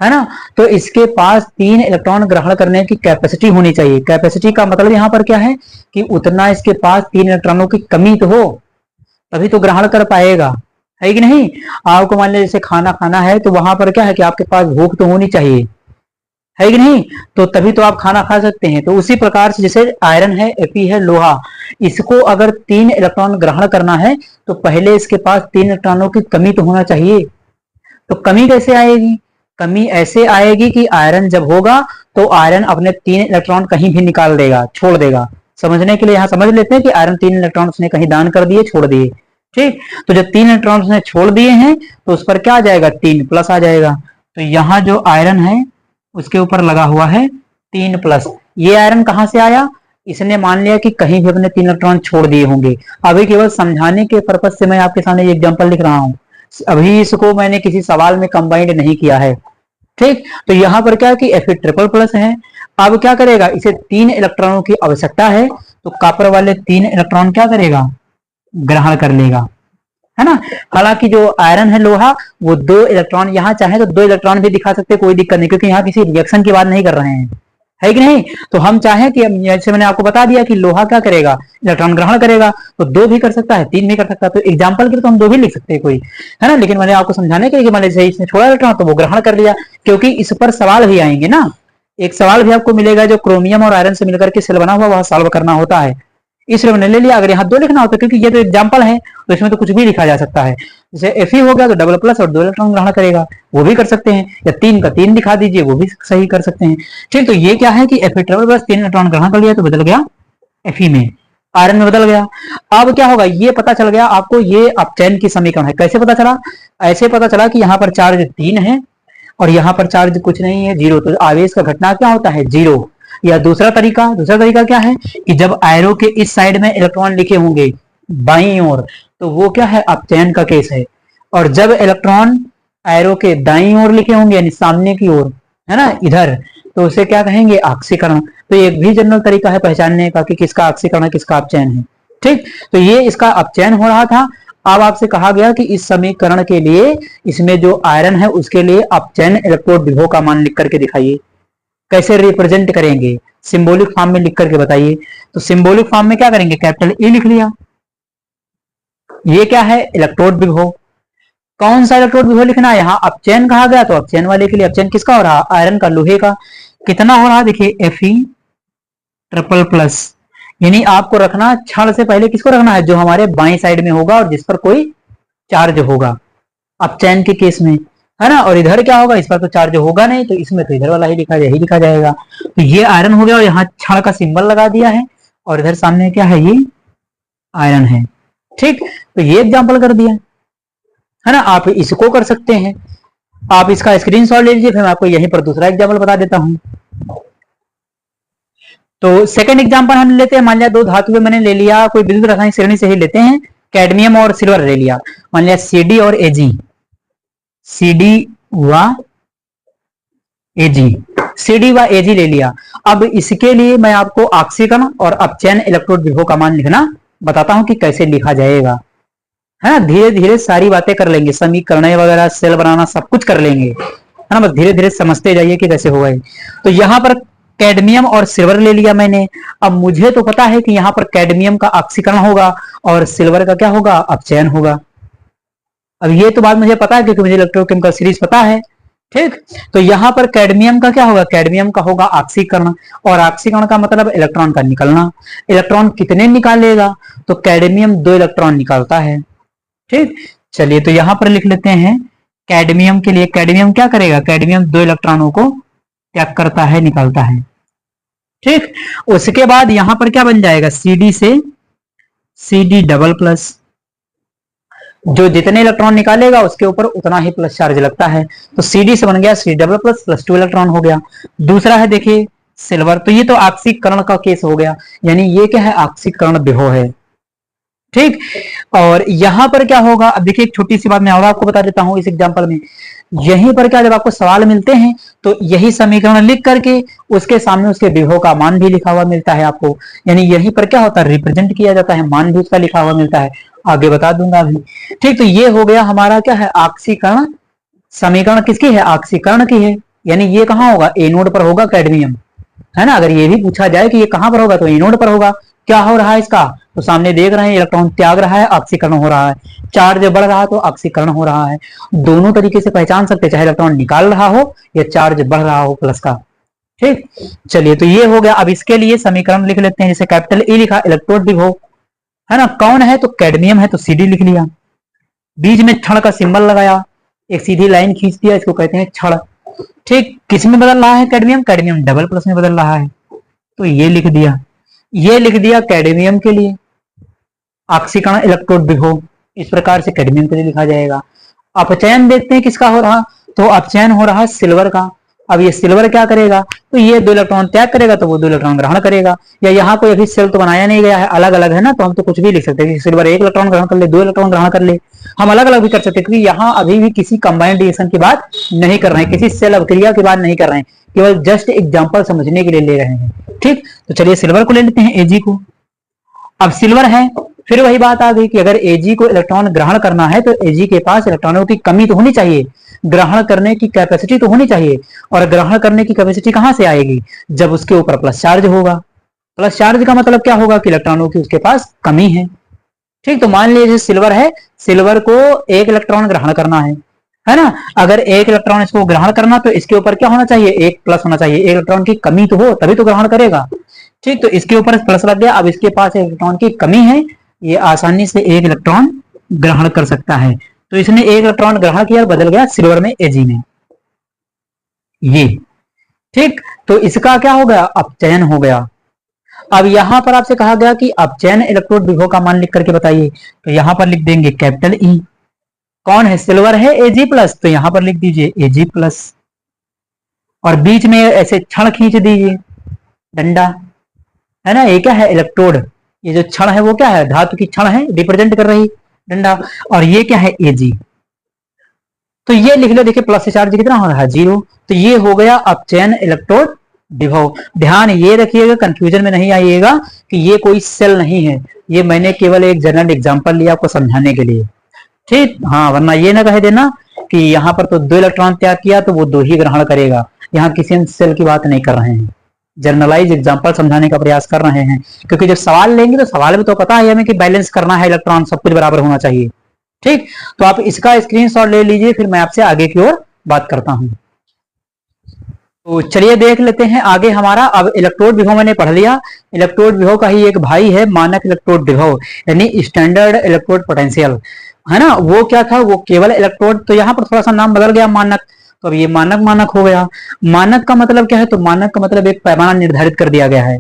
ना, तो इसके पास 3 इलेक्ट्रॉन ग्रहण करने की कैपेसिटी होनी चाहिए। कैपेसिटी का मतलब यहां पर क्या है कि उतना इसके पास 3 इलेक्ट्रॉनों की कमी तो हो, तभी तो ग्रहण कर पाएगा, है कि नहीं। आपको मान लीजिए जैसे खाना खाना है, तो वहां पर क्या है कि आपके पास भूख तो होनी चाहिए, है कि नहीं, तो तभी तो आप खाना खा सकते हैं। तो उसी प्रकार से जैसे आयरन है, Fe है, लोहा, इसको अगर 3 इलेक्ट्रॉन ग्रहण करना है तो पहले इसके पास 3 इलेक्ट्रॉनों की कमी तो होना चाहिए। तो कमी कैसे आएगी, कमी ऐसे आएगी कि आयरन जब होगा तो आयरन अपने 3 इलेक्ट्रॉन कहीं भी निकाल देगा, छोड़ देगा। समझने के लिए यहां समझ लेते हैं कि आयरन 3 इलेक्ट्रॉन उसने कहीं दान कर दिए, छोड़ दिए। ठीक, तो जब 3 इलेक्ट्रॉन उसने छोड़ दिए हैं तो उस पर क्या आ जाएगा, 3 प्लस आ जाएगा। तो यहाँ जो आयरन है उसके ऊपर लगा हुआ है 3 प्लस। ये आयरन कहां से आया, इसने मान लिया कि कहीं भी अपने 3 इलेक्ट्रॉन छोड़ दिए होंगे। अभी केवल समझाने के पर्पज से मैं आपके सामने ये एग्जांपल लिख रहा हूं, अभी इसको मैंने किसी सवाल में कंबाइंड नहीं किया है। ठीक, तो यहां पर क्या कि Fe ट्रिपल प्लस है। अब क्या करेगा, इसे 3 इलेक्ट्रॉनों की आवश्यकता है, तो कॉपर वाले 3 इलेक्ट्रॉन क्या करेगा, ग्रहण कर लेगा, है ना। हालांकि जो आयरन है, लोहा, वो 2 इलेक्ट्रॉन, यहाँ चाहे तो 2 इलेक्ट्रॉन भी दिखा सकते, कोई दिक्कत नहीं, क्योंकि यहाँ किसी रिएक्शन की बात नहीं कर रहे हैं, है कि नहीं। तो हम चाहें कि, जैसे मैंने आपको बता दिया कि लोहा क्या करेगा, इलेक्ट्रॉन ग्रहण करेगा, तो 2 भी कर सकता है, 3 भी कर सकता है। तो एग्जाम्पल के लिए तो हम 2 भी लिख सकते हैं कोई, है ना। लेकिन मैंने आपको समझाने के लिए मान लीजिए इसने छोड़ा इलेक्ट्रॉन तो वो ग्रहण कर लिया, क्योंकि इस पर सवाल भी आएंगे ना। एक सवाल भी आपको मिलेगा जो क्रोमियम और आयरन से मिलकर के सेल बना हुआ, वह सॉल्व करना होता है, इसलिए मैंने ले लिया। अगर यहाँ 2 लिखना होता, क्योंकि ये तो एग्जाम्पल है, तो इसमें तो कुछ भी लिखा जा सकता है। जैसे Fe हो गया तो डबल प्लस और 2 इलेक्ट्रॉन ग्रहण करेगा, वो भी कर सकते हैं, या 3 का 3 दिखा दीजिए, वो भी सही कर सकते हैं। ठीक, तो ये क्या है कि Fe ट्रिपल प्लस 3 इलेक्ट्रॉन ग्रहण कर लिया तो बदल गया Fe में, आयरन में बदल गया। अब क्या होगा, ये पता चल गया आपको, ये अपचयन की समीकरण है। कैसे पता चला, ऐसे पता चला कि यहाँ पर चार्ज 3 है और यहाँ पर चार्ज कुछ नहीं है, 0, तो आवेश का घटना क्या होता है, 0। या दूसरा तरीका क्या है कि जब एरो के इस साइड में इलेक्ट्रॉन लिखे होंगे बाईं ओर, तो वो क्या है, अपचयन का केस है। और जब इलेक्ट्रॉन एरो के दाईं ओर लिखे होंगे, यानी सामने की ओर, है ना, इधर, तो उसे क्या कहेंगे, ऑक्सीकरण। तो एक भी जनरल तरीका है पहचानने का कि किसका ऑक्सीकरण है, किसका अपचयन है। ठीक, तो ये इसका अपचयन हो रहा था। अब आपसे कहा गया कि इस समीकरण के लिए इसमें जो आयरन है उसके लिए अपचयन इलेक्ट्रोड विभव का मान लिख करके दिखाइए। कैसे रिप्रेजेंट करेंगे, सिंबॉलिक फॉर्म में लिख करके बताइए। तो सिंबॉलिक फॉर्म में क्या करेंगे, कैपिटल E लिख लिया। ये क्या है, इलेक्ट्रोड विभव। कौन सा इलेक्ट्रोड विभव लिखना है, यहाँ अपचयन कहा गया तो अपचयन वाले के लिए, अपचयन किसका हो रहा, आयरन का, लोहे का। कितना हो रहा, देखिए Fe ट्रिपल प्लस, यानी आपको रखना क्षण से पहले किसको रखना है, जो हमारे बाएं साइड में होगा और जिस पर कोई चार्ज होगा, अपचयन के केस में, है ना। और इधर क्या होगा, इस पर तो चार्ज होगा नहीं, तो इसमें तो इधर वाला ही लिखा जाएगा। तो ये आयरन हो गया और यहाँ क्षण का सिंबल लगा दिया है, और इधर सामने क्या है, ये आयरन है। ठीक, तो ये एग्जांपल कर दिया। है ना। आप इसको कर सकते हैं, आप इसका स्क्रीनशॉट ले लीजिए, फिर मैं आपको यहीं पर दूसरा एग्जाम्पल बता देता हूं। तो सेकंड एग्जांपल हम लेते हैं, मान लिया दो धातुएं मैंने ले लिया, कोई विद्युत रासायनिक श्रेणी से ही लेते हैं, कैडमियम और सिल्वर ले लिया, मान लिया सीडी और एजी, सीडी व एजी, सीडी व एजी ले लिया। अब इसके लिए मैं आपको ऑक्सीकरण और अपचयन इलेक्ट्रोड विभव का मान लिखना बताता हूं कि कैसे लिखा जाएगा, है ना। धीरे धीरे सारी बातें कर लेंगे, समीकरण वगैरह, सेल बनाना सब कुछ कर लेंगे, है ना। बस धीरे धीरे समझते जाइए कि कैसे होगा। तो यहां पर कैडमियम और सिल्वर ले लिया मैंने। अब मुझे तो पता है कि यहां पर कैडमियम का ऑक्सीकरण होगा और सिल्वर का क्या होगा, अपचयन होगा। अब ये तो बात मुझे पता है क्योंकि मुझे इलेक्ट्रोकेमिकल सीरीज पता है, ठीक। तो यहां पर कैडमियम का क्या होगा, कैडमियम का होगा ऑक्सीकरण, और ऑक्सीकरण का मतलब इलेक्ट्रॉन का निकलना। इलेक्ट्रॉन कितने निकालेगा, तो कैडमियम 2 इलेक्ट्रॉन निकालता है, ठीक। चलिए तो यहां पर लिख लेते हैं कैडमियम के लिए, कैडमियम क्या करेगा, कैडमियम 2 इलेक्ट्रॉनों को त्याग करता है, निकालता है, ठीक। उसके बाद यहां पर क्या बन जाएगा, सीडी से सीडी डबल प्लस, जो जितने इलेक्ट्रॉन निकालेगा उसके ऊपर उतना ही प्लस चार्ज लगता है। तो सीडी से बन गया C double plus plus 2 electron हो गया। दूसरा है देखिए सिल्वर, तो ये तो ऑक्सीकरण का केस हो गया, यानी ये क्या है, ऑक्सीकरण विभव है, ठीक। और यहां पर क्या होगा, अब देखिए एक छोटी सी बात मैं और आपको बता देता हूं इस एग्जांपल में। यहीं पर क्या, जब आपको सवाल मिलते हैं तो यही समीकरण लिख करके उसके सामने उसके विभव का मान भी लिखा हुआ मिलता है आपको, यानी यहीं पर क्या होता है, रिप्रेजेंट किया जाता है, मान भी उसका लिखा हुआ मिलता है, आगे बता दूंगा अभी, ठीक। तो ये हो गया हमारा क्या है, ऑक्सीकरण समीकरण किसकी है, ऑक्सीकरण की है, यानी ये कहां होगा, ए नोड पर होगा कैडमियम, है ना। अगर ये भी पूछा जाए कि ये कहां पर होगा, तो ए नोड पर होगा। क्या हो रहा है इसका, तो सामने देख रहे हैं इलेक्ट्रॉन त्याग रहा है, ऑक्सीकरण हो रहा है, चार्ज बढ़ रहा है तो ऑक्सीकरण हो रहा है। दोनों तरीके से पहचान सकते, चाहे इलेक्ट्रॉन निकाल रहा हो या चार्ज बढ़ रहा हो प्लस का, ठीक। चलिए तो ये हो गया। अब इसके लिए समीकरण लिख लेते हैं, जैसे कैपिटल ई लिखा इलेक्ट्रोड विभव, है ना। कौन है, तो कैडमियम है, तो सीडी लिख लिया, बीच में क्षण का सिंबल लगाया, एक सीधी लाइन खींच दिया, इसको कहते हैं क्षण, ठीक। किस में बदल रहा है कैडमियम, कैडमियम डबल प्लस में बदल रहा है, तो ये लिख दिया, ये लिख दिया कैडमियम के लिए ऑक्सीकरण इलेक्ट्रोड विभव, इस प्रकार से कैडमियम के लिए लिखा जाएगा। अपचयन देखते हैं किसका हो रहा, तो अपचयन हो रहा है सिल्वर का। अब ये सिल्वर क्या करेगा, तो ये 2 इलेक्ट्रॉन त्याग करेगा, तो वो 2 इलेक्ट्रॉन ग्रहण करेगा। या यहाँ कोई अभी सेल तो बनाया नहीं गया है, अलग अलग है ना, तो हम तो कुछ भी लिख सकते हैं, सिल्वर 1 इलेक्ट्रॉन ग्रहण कर ले, 2 इलेक्ट्रॉन ग्रहण कर ले, हम अलग अलग भी कर सकते हैं, क्योंकि यहाँ अभी भी किसी कंबाइंड रिएक्शन की बात नहीं कर रहे हैं, किसी सेल अभिक्रिया की बात नहीं कर रहे हैं, केवल जस्ट एग्जाम्पल समझने के लिए ले रहे हैं, ठीक। तो चलिए सिल्वर को ले लेते हैं, एजी को। अब सिल्वर है, फिर वही बात आ गई कि अगर एजी को इलेक्ट्रॉन ग्रहण करना है तो एजी के पास इलेक्ट्रॉनों की कमी तो होनी चाहिए, ग्रहण करने की कैपेसिटी तो होनी चाहिए, और ग्रहण करने की कैपेसिटी कहां से आएगी, जब उसके ऊपर प्लस चार्ज होगा। प्लस चार्ज का मतलब क्या होगा कि इलेक्ट्रॉनों की उसके पास कमी है, ठीक। तो मान लीजिए सिल्वर है, सिल्वर को 1 इलेक्ट्रॉन ग्रहण करना है ना। अगर 1 इलेक्ट्रॉन इसको ग्रहण करना तो इसके ऊपर क्या होना चाहिए, 1 प्लस होना चाहिए, 1 इलेक्ट्रॉन की कमी तो हो तभी तो ग्रहण करेगा, ठीक। तो इसके ऊपर प्लस लग गया, अब इसके पास 1 इलेक्ट्रॉन की कमी है, ये आसानी से 1 इलेक्ट्रॉन ग्रहण कर सकता है, तो इसने 1 इलेक्ट्रॉन ग्रहण किया, बदल गया सिल्वर में एजी में, ये, ठीक। तो इसका क्या हो गया, अपचयन हो गया। अब यहां पर आपसे कहा गया कि अपचयन इलेक्ट्रोड विभव का मान लिख करके बताइए, तो यहां पर लिख देंगे कैपिटल ई, कौन है, सिल्वर है एजी प्लस, तो यहां पर लिख दीजिए एजी प्लस, और बीच में ऐसे क्षण खींच दीजिए डंडा, है ना। ये क्या है, इलेक्ट्रोड, ये जो क्षण है वो क्या है, धातु की क्षण है, रिप्रेजेंट कर रही डंडा, और ये क्या है, एजी। तो ये लिख लो, देखिए प्लस से चार्ज कितना हो रहा है, 0। तो ये हो गया अपचयन इलेक्ट्रोड विभव। ध्यान ये रखिएगा, कंफ्यूजन में नहीं आइएगा कि ये कोई सेल नहीं है, ये मैंने केवल एक जनरल एग्जांपल लिया आपको समझाने के लिए, ठीक। हाँ, वरना ये ना कह देना कि यहाँ पर तो 2 इलेक्ट्रॉन त्याग किया तो वो 2 ही ग्रहण करेगा, यहाँ किसी सेल की बात नहीं कर रहे हैं, जनरलाइज एग्जांपल समझाने का प्रयास कर रहे हैं, क्योंकि जब सवाल लेंगे तो सवाल में तो पता है हमें कि बैलेंस करना है, इलेक्ट्रॉन सब कुछ बराबर होना चाहिए, ठीक। तो आप इसका स्क्रीनशॉट ले लीजिए, फिर मैं आपसे आगे की ओर बात करता हूं। तो चलिए देख लेते हैं आगे हमारा। अब इलेक्ट्रोड विभव मैंने पढ़ लिया, इलेक्ट्रोड विभव का ही एक भाई है मानक इलेक्ट्रोड विभव, यानी स्टैंडर्ड इलेक्ट्रोड पोटेंशियल, है ना। वो क्या था, वो केवल इलेक्ट्रोड, तो यहाँ पर थोड़ा सा नाम बदल गया मानक, तो अब ये मानक मानक हो गया। मानक का मतलब क्या है, तो मानक का मतलब एक पैमाना निर्धारित कर दिया गया है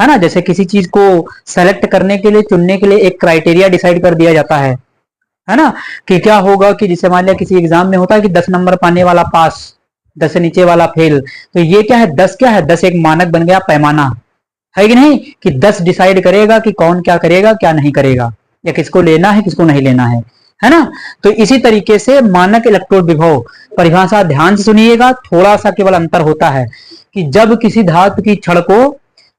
ना। जैसे किसी चीज को सेलेक्ट करने के लिए, चुनने के लिए एक क्राइटेरिया डिसाइड कर दिया जाता है है ना। कि क्या होगा कि जैसे मान लिया किसी एग्जाम में होता है कि 10 नंबर पाने वाला पास, 10 से नीचे वाला फेल, तो ये क्या है, 10 क्या है, 10 एक मानक बन गया, पैमाना है कि नहीं, कि 10 डिसाइड करेगा कि कौन क्या करेगा क्या नहीं करेगा, या किसको लेना है किसको नहीं लेना है ना। तो इसी तरीके से मानक इलेक्ट्रोड विभव परिभाषा ध्यान से सुनिएगा, थोड़ा सा केवल अंतर होता है कि जब किसी धातु की छड़ को,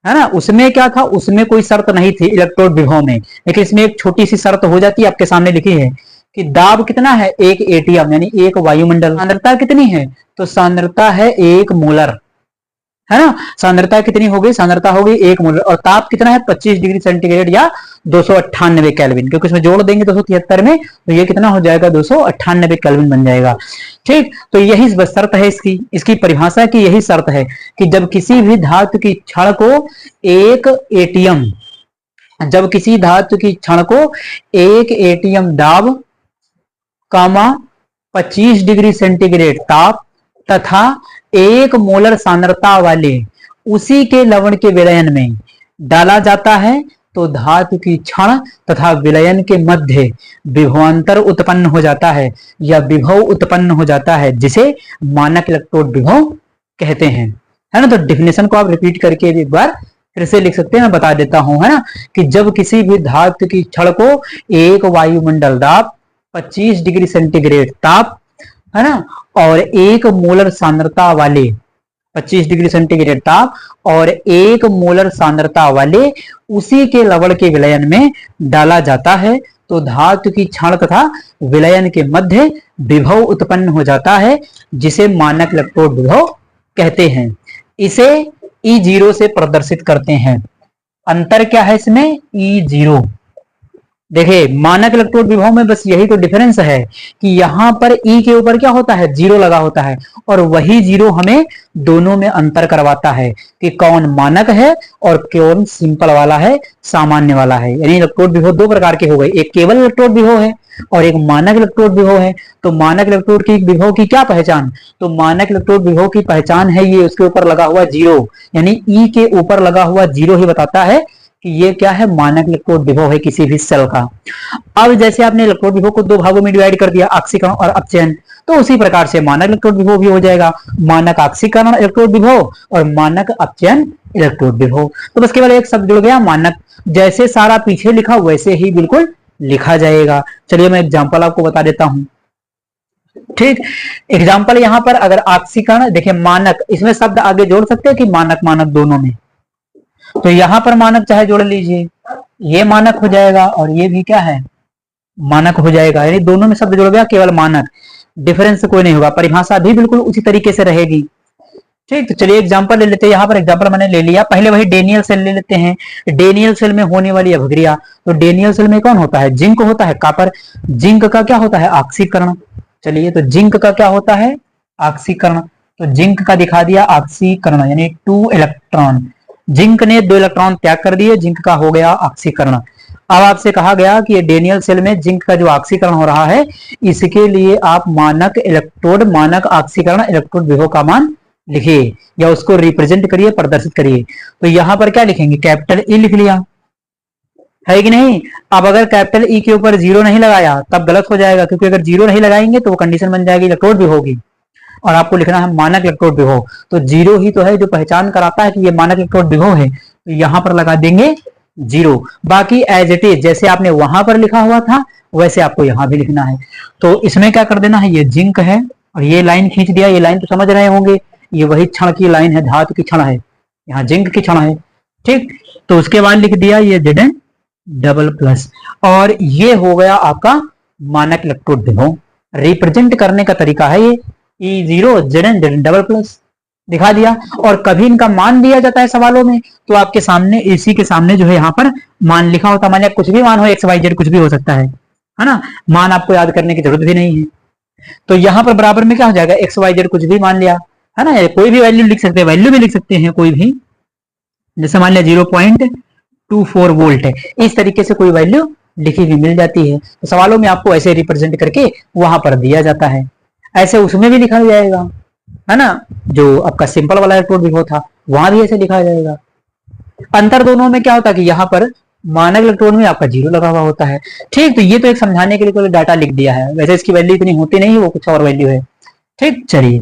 है ना, उसमें क्या था, उसमें कोई शर्त नहीं थी इलेक्ट्रोड विभव में, लेकिन इसमें एक छोटी सी शर्त हो जाती है, आपके सामने लिखी है कि दाब कितना है, 1 एटीएम यानी 1 वायुमंडल, सांद्रता कितनी है, तो सांद्रता है 1 मोलर, है ना। सांद्रता कितनी होगी, सांद्रता होगी 1 मोलर, और ताप कितना है 25 डिग्री सेंटीग्रेड या 298 केल्विन, क्योंकि इसमें जोड़ देंगे 273 में, तो ये कितना हो जाएगा, 298 केल्विन बन जाएगा। ठीक, तो यही शर्त है इसकी परिभाषा की, यही शर्त है कि जब किसी भी धातु की छड़ को 1 एटीएम, जब किसी धातु की छड़ को 1 एटीएम दाब, 25 डिग्री सेंटीग्रेड ताप तथा 1 मोलर सांद्रता वाले उसी के लवण के विलयन में डाला जाता है, तो धातु की क्षण तथा विलयन के मध्य विभवांतर उत्पन्न हो जाता है या विभव उत्पन्न हो जाता है, जिसे मानक इलेक्ट्रोड विभव कहते हैं, है ना। तो डेफिनेशन को आप रिपीट करके एक बार फिर से लिख सकते हैं, मैं बता देता हूं, है ना, कि जब किसी भी धातु की छड़ को 1 वायुमंडल दाब, 25 डिग्री सेंटीग्रेड ताप, है ना, और 1 मोलर सांद्रता वाले, 25 डिग्री सेंटीग्रेड ताप और 1 मोलर सांद्रता वाले उसी के लवण के विलयन में डाला जाता है, तो धातु की क्षण तथा विलयन के मध्य विभव उत्पन्न हो जाता है, जिसे मानक इलेक्ट्रोड विभव कहते हैं। इसे E0 से प्रदर्शित करते हैं। अंतर क्या है इसमें, E0, देखिए मानक इलेक्ट्रोड विभव में बस यही तो डिफरेंस है कि यहां पर ई के ऊपर क्या होता है, 0 लगा होता है, और वही 0 हमें दोनों में अंतर करवाता है कि कौन मानक है और कौन सिंपल वाला है, सामान्य वाला है। यानी इलेक्ट्रोड विभव 2 प्रकार के हो गए, एक केवल इलेक्ट्रोड विभव है और एक मानक इलेक्ट्रोड विभव है। तो मानक इलेक्ट्रोड की विभव की क्या पहचान, तो मानक इलेक्ट्रोड विभव की पहचान है ये उसके ऊपर लगा हुआ 0, यानी ई के ऊपर लगा हुआ 0 ही बताता है कि ये क्या है, मानक इलेक्ट्रोड विभव है किसी भी सेल का। अब जैसे आपने इलेक्ट्रोड विभव को 2 भागों में डिवाइड कर दिया, ऑक्सीकरण और अपचयन, तो उसी प्रकार से मानक इलेक्ट्रोड विभव भी हो जाएगा, मानक ऑक्सीकरण इलेक्ट्रोड विभव और मानक अपचयन इलेक्ट्रोड विभव। तो बस केवल एक शब्द जुड़ गया, मानक, जैसे सारा पीछे लिखा वैसे ही बिल्कुल लिखा जाएगा। चलिए मैं एग्जांपल आपको बता देता हूं। ठीक, एग्जांपल यहां पर अगर ऑक्सीकरण, देखिए मानक, इसमें शब्द आगे जोड़ सकते हैं कि मानक मानक दोनों में, तो यहां पर मानक चाहे जोड़ लीजिए, ये मानक हो जाएगा और ये भी क्या है, मानक हो जाएगा, यानी दोनों में शब्द जुड़ गया, केवल मानक, डिफरेंस कोई नहीं होगा, परिभाषा भी बिल्कुल उसी तरीके से रहेगी। ठीक, तो चलिए एग्जांपल ले लेते हैं। यहाँ पर एग्जांपल मैंने ले लिया, पहले वही डेनियल सेल ले लेते हैं। डेनियल सेल में होने वाली अभिक्रिया, तो डेनियल सेल में कौन होता है, जिंक होता है, कॉपर, जिंक का क्या होता है, ऑक्सीकरण। चलिए, तो जिंक का क्या होता है, ऑक्सीकरण, तो जिंक का दिखा दिया ऑक्सीकरण, यानी 2 इलेक्ट्रॉन, जिंक ने 2 इलेक्ट्रॉन त्याग कर दिए, जिंक का हो गया ऑक्सीकरण। अब आपसे कहा गया कि ये डेनियल सेल में जिंक का जो ऑक्सीकरण हो रहा है, इसके लिए आप मानक इलेक्ट्रोड, मानक ऑक्सीकरण इलेक्ट्रोड विभव का मान लिखिए या उसको रिप्रेजेंट करिए, प्रदर्शित करिए। तो यहां पर क्या लिखेंगे, कैपिटल ई लिख लिया, है कि नहीं। अब अगर कैपिटल ई के ऊपर 0 नहीं लगाया तब गलत हो जाएगा, क्योंकि अगर 0 नहीं लगाएंगे तो वो कंडीशन बन जाएगी इलेक्ट्रोड विभव की, और आपको लिखना है मानक इलेक्ट्रोड विभव। तो 0 ही तो है जो पहचान कराता है कि ये मानक इलेक्ट्रोड विभव है, तो यहां पर लगा देंगे 0। बाकी एज इट इज, जैसे आपने वहां पर लिखा हुआ था वैसे आपको यहां भी लिखना है। तो इसमें क्या कर देना है, ये जिंक है और ये लाइन खींच दिया, ये लाइन तो समझ रहे होंगे, ये वही क्षण की लाइन है, धातु की क्षण है, यहाँ जिंक की क्षण है। ठीक, तो उसके बाद लिख दिया ये Zn डबल प्लस, और ये हो गया आपका मानक इलेक्ट्रोड विभव। रिप्रेजेंट करने का तरीका है ये, E0 Zn डबल प्लस दिखा दिया। और कभी इनका मान दिया जाता है सवालों में, तो आपके सामने, इसी के सामने जो है यहाँ पर मान लिखा होता है, मान लिया कुछ भी मान हो, XYZ कुछ भी हो सकता है ना, मान आपको याद करने की जरूरत भी नहीं है। तो यहाँ पर बराबर में क्या हो जाएगा, XYZ कुछ भी मान लिया, है ना, कोई भी वैल्यू लिख सकते हैं, वैल्यू भी लिख सकते हैं कोई भी, जैसे मान लिया 0.24 वोल्ट है, इस तरीके से कोई वैल्यू लिखी हुई मिल जाती है। तो सवालों में आपको ऐसे रिप्रेजेंट करके वहां पर दिया जाता है, ऐसे उसमें भी लिखा जाएगा, है ना, जो आपका सिंपल वाला इलेक्ट्रोड विभव था वहां भी ऐसे लिखा जाएगा। अंतर दोनों में क्या होता है कि यहाँ पर मानक इलेक्ट्रोड में आपका 0 लगा हुआ होता है। ठीक, तो ये तो एक समझाने के लिए कोई डाटा लिख दिया है, वैसे इसकी वैल्यू इतनी होती नहीं, वो कुछ और वैल्यू है। ठीक, चलिए,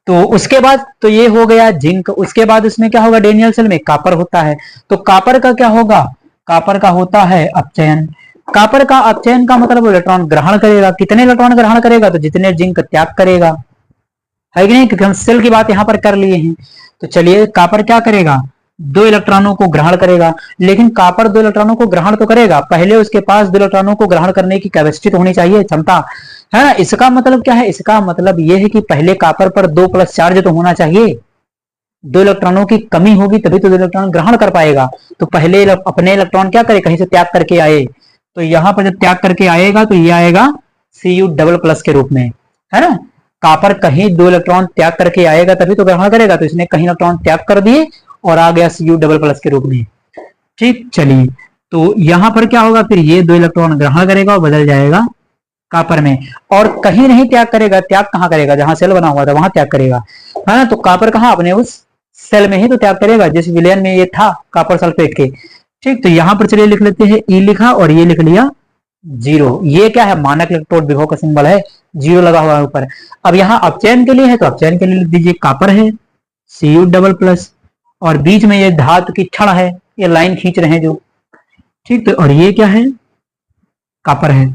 तो उसके बाद तो ये हो गया जिंक। उसके बाद उसमें क्या होगा, डेनियल सेल में कापर होता है। तो कापर का क्या होगा, कापर का होता है अपचयन। कापर का अपचयन का मतलब इलेक्ट्रॉन ग्रहण करेगा। कितने इलेक्ट्रॉन ग्रहण करेगा, तो जितने जिंक त्याग करेगा, है कि नहीं, क्योंकि हम सेल की बात यहां पर कर लिए हैं। तो चलिए, कापर क्या करेगा, 2 इलेक्ट्रॉनों को ग्रहण करेगा। लेकिन कापर 2 इलेक्ट्रॉनों को ग्रहण तो करेगा, पहले उसके पास 2 इलेक्ट्रॉनों को ग्रहण करने की कैपेसिटी तो होनी चाहिए, क्षमता, है ना। इसका मतलब क्या है, इसका मतलब यह है कि पहले कापर पर 2 प्लस चार्ज तो होना चाहिए। 2 इलेक्ट्रॉनों की कमी होगी तभी तो 2 इलेक्ट्रॉन ग्रहण कर पाएगा। तो पहले अपने इलेक्ट्रॉन क्या करे, कहीं से त्याग करके आए। तो यहां पर जब त्याग करके आएगा तो ये आएगा Cu डबल प्लस के रूप में, है ना। कापर कहीं 2 इलेक्ट्रॉन त्याग करके आएगा तभी तो ग्रहण करेगा, तो इसने कहीं इलेक्ट्रॉन त्याग कर दिए और आ गया Cu डबल प्लस के रूप में। ठीक, चलिए, तो यहां पर क्या होगा, फिर ये 2 इलेक्ट्रॉन ग्रहण करेगा और बदल जाएगा कापर में। और कहीं नहीं त्याग करेगा, त्याग कहां करेगा, जहां सेल बना हुआ था वहां त्याग करेगा, है ना। तो कापर कहां, अपने उस सेल में ही तो त्याग करेगा जिस विलयन में ये था कापर सल्फेट के। ठीक, तो यहां पर चलिए लिख लेते हैं, ई लिखा और ये लिख लिया 0। ये क्या है, मानक इलेक्ट्रोड विभव का सिंबल है, 0 लगा हुआ है ऊपर। अब यहाँ अपचयन के लिए है तो अपचयन के लिए लिख दीजिए कापर है, Cu डबल प्लस, और बीच में ये धातु की क्षण है, ये लाइन खींच रहे हैं जो। ठीक, तो और ये क्या है, कापर है।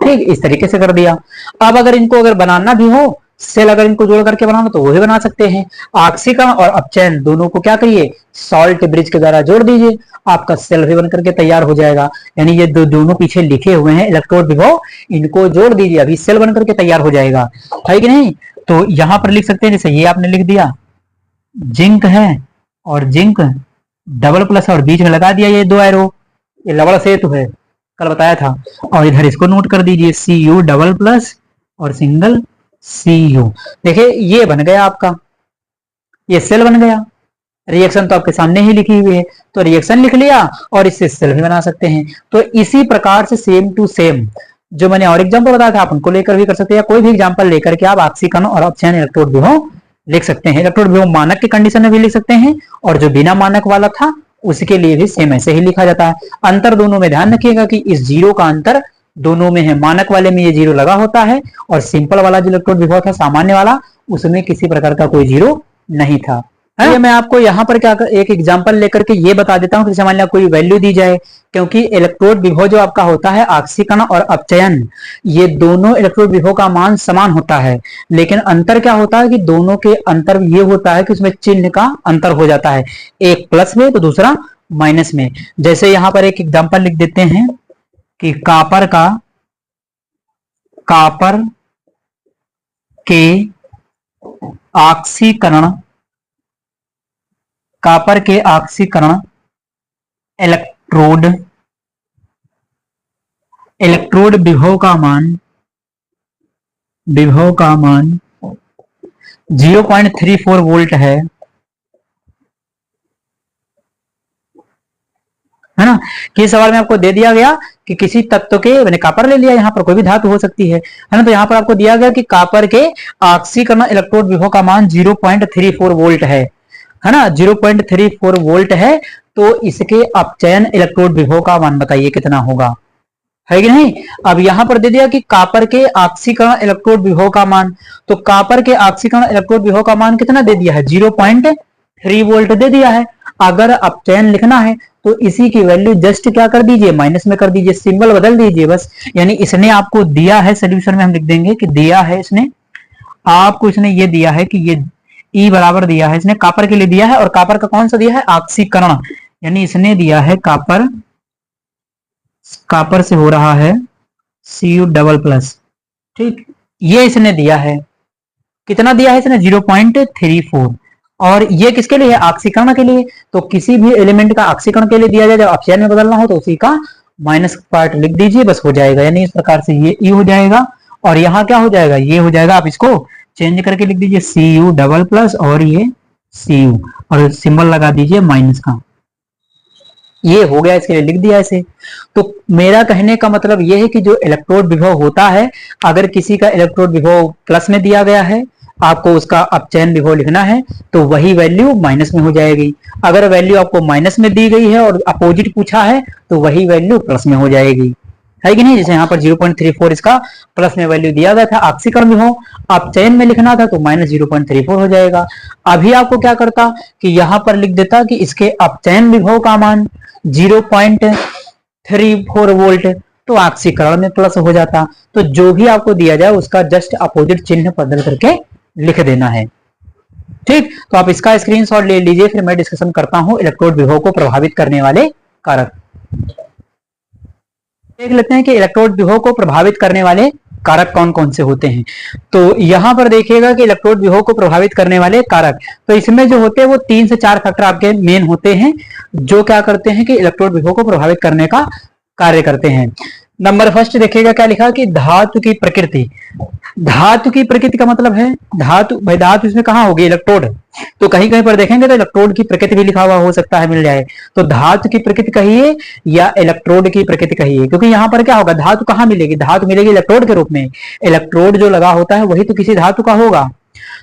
ठीक, इस तरीके से कर दिया। अब अगर इनको अगर बनाना भी हो सेल, अगर इनको जोड़ करके बनाना तो वो भी बना सकते हैं। ऑक्सीकरण और अपचयन दोनों को क्या करिए, सॉल्ट ब्रिज के द्वारा जोड़ दीजिए, आपका सेल भी बन करके तैयार हो जाएगा। यानी ये दोनों पीछे लिखे हुए हैं इलेक्ट्रोड विभव, इनको जोड़ दीजिए, अभी सेल बन करके तैयार हो जाएगा, है कि नहीं। तो यहां पर लिख सकते हैं, जैसे ये आपने लिख दिया जिंक है और जिंक डबल प्लस, और बीच में लगा दिया ये 2 एरो, ये लवण सेतु है, कल बताया था। और इधर इसको नोट कर दीजिए Cu डबल प्लस और सिंगल Cu। देखिए ये बन गया आपका, ये सेल बन गया। रिएक्शन तो आपके सामने ही लिखी हुई है, तो रिएक्शन लिख लिया और इससे सेल भी बना सकते हैं। तो इसी प्रकार से सेम टू सेम जो मैंने और एग्जांपल बताया था, आप उनको लेकर भी कर सकते हैं, या कोई भी एग्जांपल लेकर के आप ऑक्सीकरण और अपचयन इलेक्ट्रोड विभव लिख सकते हैं। इलेक्ट्रोड विभव मानक के कंडीशन में भी लिख सकते हैं, और जो बिना मानक वाला था उसके लिए भी सेम ऐसे ही लिखा जाता है। अंतर दोनों में ध्यान रखिएगा कि इस 0 का अंतर दोनों में है। मानक वाले में ये 0 लगा होता है, और सिंपल वाला जो इलेक्ट्रोड विभव था सामान्य वाला, उसमें किसी प्रकार का कोई 0 नहीं था। है, मैं आपको यहाँ पर क्या एक एग्जांपल लेकर के ये बता देता हूँ कि जैसे मान लिया कोई वैल्यू दी जाए, क्योंकि इलेक्ट्रोड विभव जो आपका होता है ऑक्सीकरण और अपचयन, ये दोनों इलेक्ट्रोड विभव का मान समान होता है, लेकिन अंतर क्या होता है कि दोनों के अंतर ये होता है कि उसमें चिन्ह का अंतर हो जाता है, एक प्लस में तो दूसरा माइनस में। जैसे यहाँ पर एक एग्जांपल लिख देते हैं कि कापर के ऑक्सीकरण, कापर के ऑक्सीकरण इलेक्ट्रोड विभव का मान 0.34 वोल्ट है ना। कि सवाल में आपको दे दिया गया कि किसी तत्व के, मैंने कापर ले लिया, यहाँ पर कोई भी धातु हो सकती है ना। तो यहाँ पर आपको दिया गया कि कापर के ऑक्सीकरण इलेक्ट्रोड विभव का मान 0.34 वोल्ट है ना, 0.34 वोल्ट है। तो इसके अपचयन इलेक्ट्रोड विभव का मान बताइए कितना होगा, है कि नहीं। अब यहां पर दे दिया कि कापर के ऑक्सीकरण इलेक्ट्रोड विभव का मान, तो कापर के ऑक्सीकरण इलेक्ट्रोड विभव का मान कितना दे दिया है, 0.3 वोल्ट दे दिया है। अगर अपचयन लिखना है तो इसी की वैल्यू जस्ट क्या कर दीजिए, माइनस में कर दीजिए, सिंबल बदल दीजिए बस। यानी इसने आपको दिया है, सोल्यूशन में हम लिख देंगे कि दिया है इसने आपको, इसने ये दिया है कि ये ई बराबर दिया है, इसने कापर के लिए दिया है, और कापर का कौन सा दिया है, ऑक्सीकरण, यानी इसने दिया है कापर से हो रहा है Cu डबल प्लस। ठीक, ये इसने दिया है, कितना दिया है इसने, 0.34, और ये किसके लिए है, ऑक्सीकरण के लिए। तो किसी भी एलिमेंट का ऑक्सीकरण के लिए दिया जाए, जब अपचयन में बदलना हो तो उसी का माइनस पार्ट लिख दीजिए, बस हो जाएगा। यानी इस प्रकार से ये ई हो जाएगा, और यहाँ क्या हो जाएगा, ये हो जाएगा। आप इसको चेंज करके लिख दीजिए Cu डबल प्लस और ये Cu, और सिंबल लगा दीजिए माइनस का। ये हो गया, इसके लिए लिख दिया ऐसे। तो मेरा कहने का मतलब ये है कि जो इलेक्ट्रोड विभव होता है, अगर किसी का इलेक्ट्रोड विभव प्लस में दिया गया है, आपको उसका अपचयन विभव लिखना है तो वही वैल्यू माइनस में हो जाएगी। अगर वैल्यू आपको माइनस में दी गई है और अपोजिट पूछा है तो वही वैल्यू प्लस में हो जाएगी, है कि नहीं। जैसे यहाँ पर 0.34 इसका प्लस में वैल्यू दिया गया था, आपसीकरण विभव अपचयन में लिखना था तो माइनस 0.34 हो जाएगा। अभी आपको क्या करता कि यहाँ पर लिख देता कि इसके अपचयन विभव का मान 0.34 वोल्ट, तो आपसीकरण में प्लस हो जाता। तो जो भी आपको दिया जाए उसका जस्ट अपोजिट चिन्ह बदल करके लिख देना है, ठीक। तो आप इसका स्क्रीनशॉट ले लीजिए, फिर मैं डिस्कशन करता हूं इलेक्ट्रोड विभव को प्रभावित करने वाले कारक। देख लेते हैं कि इलेक्ट्रोड विभव को प्रभावित करने वाले कारक कौन कौन से होते हैं। तो यहां पर देखिएगा कि इलेक्ट्रोड विभव को प्रभावित करने वाले कारक, तो इसमें जो होते हैं वो 3 से 4 फैक्टर आपके मेन होते हैं जो क्या करते हैं कि इलेक्ट्रोड विभव को प्रभावित करने का कार्य करते हैं। नंबर फर्स्ट देखिएगा क्या लिखा कि धातु की प्रकृति। धातु की प्रकृति का मतलब है धातु, भाई धातु इसमें कहां होगी, इलेक्ट्रोड। तो कहीं कहीं पर देखेंगे तो इलेक्ट्रोड की प्रकृति भी लिखा हुआ हो सकता है, मिल जाए। तो धातु की प्रकृति कहिए या इलेक्ट्रोड की प्रकृति कहिए, क्योंकि यहाँ पर क्या होगा, धातु कहाँ मिलेगी, धातु मिलेगी इलेक्ट्रोड के रूप में। इलेक्ट्रोड जो लगा होता है वही तो किसी धातु का होगा।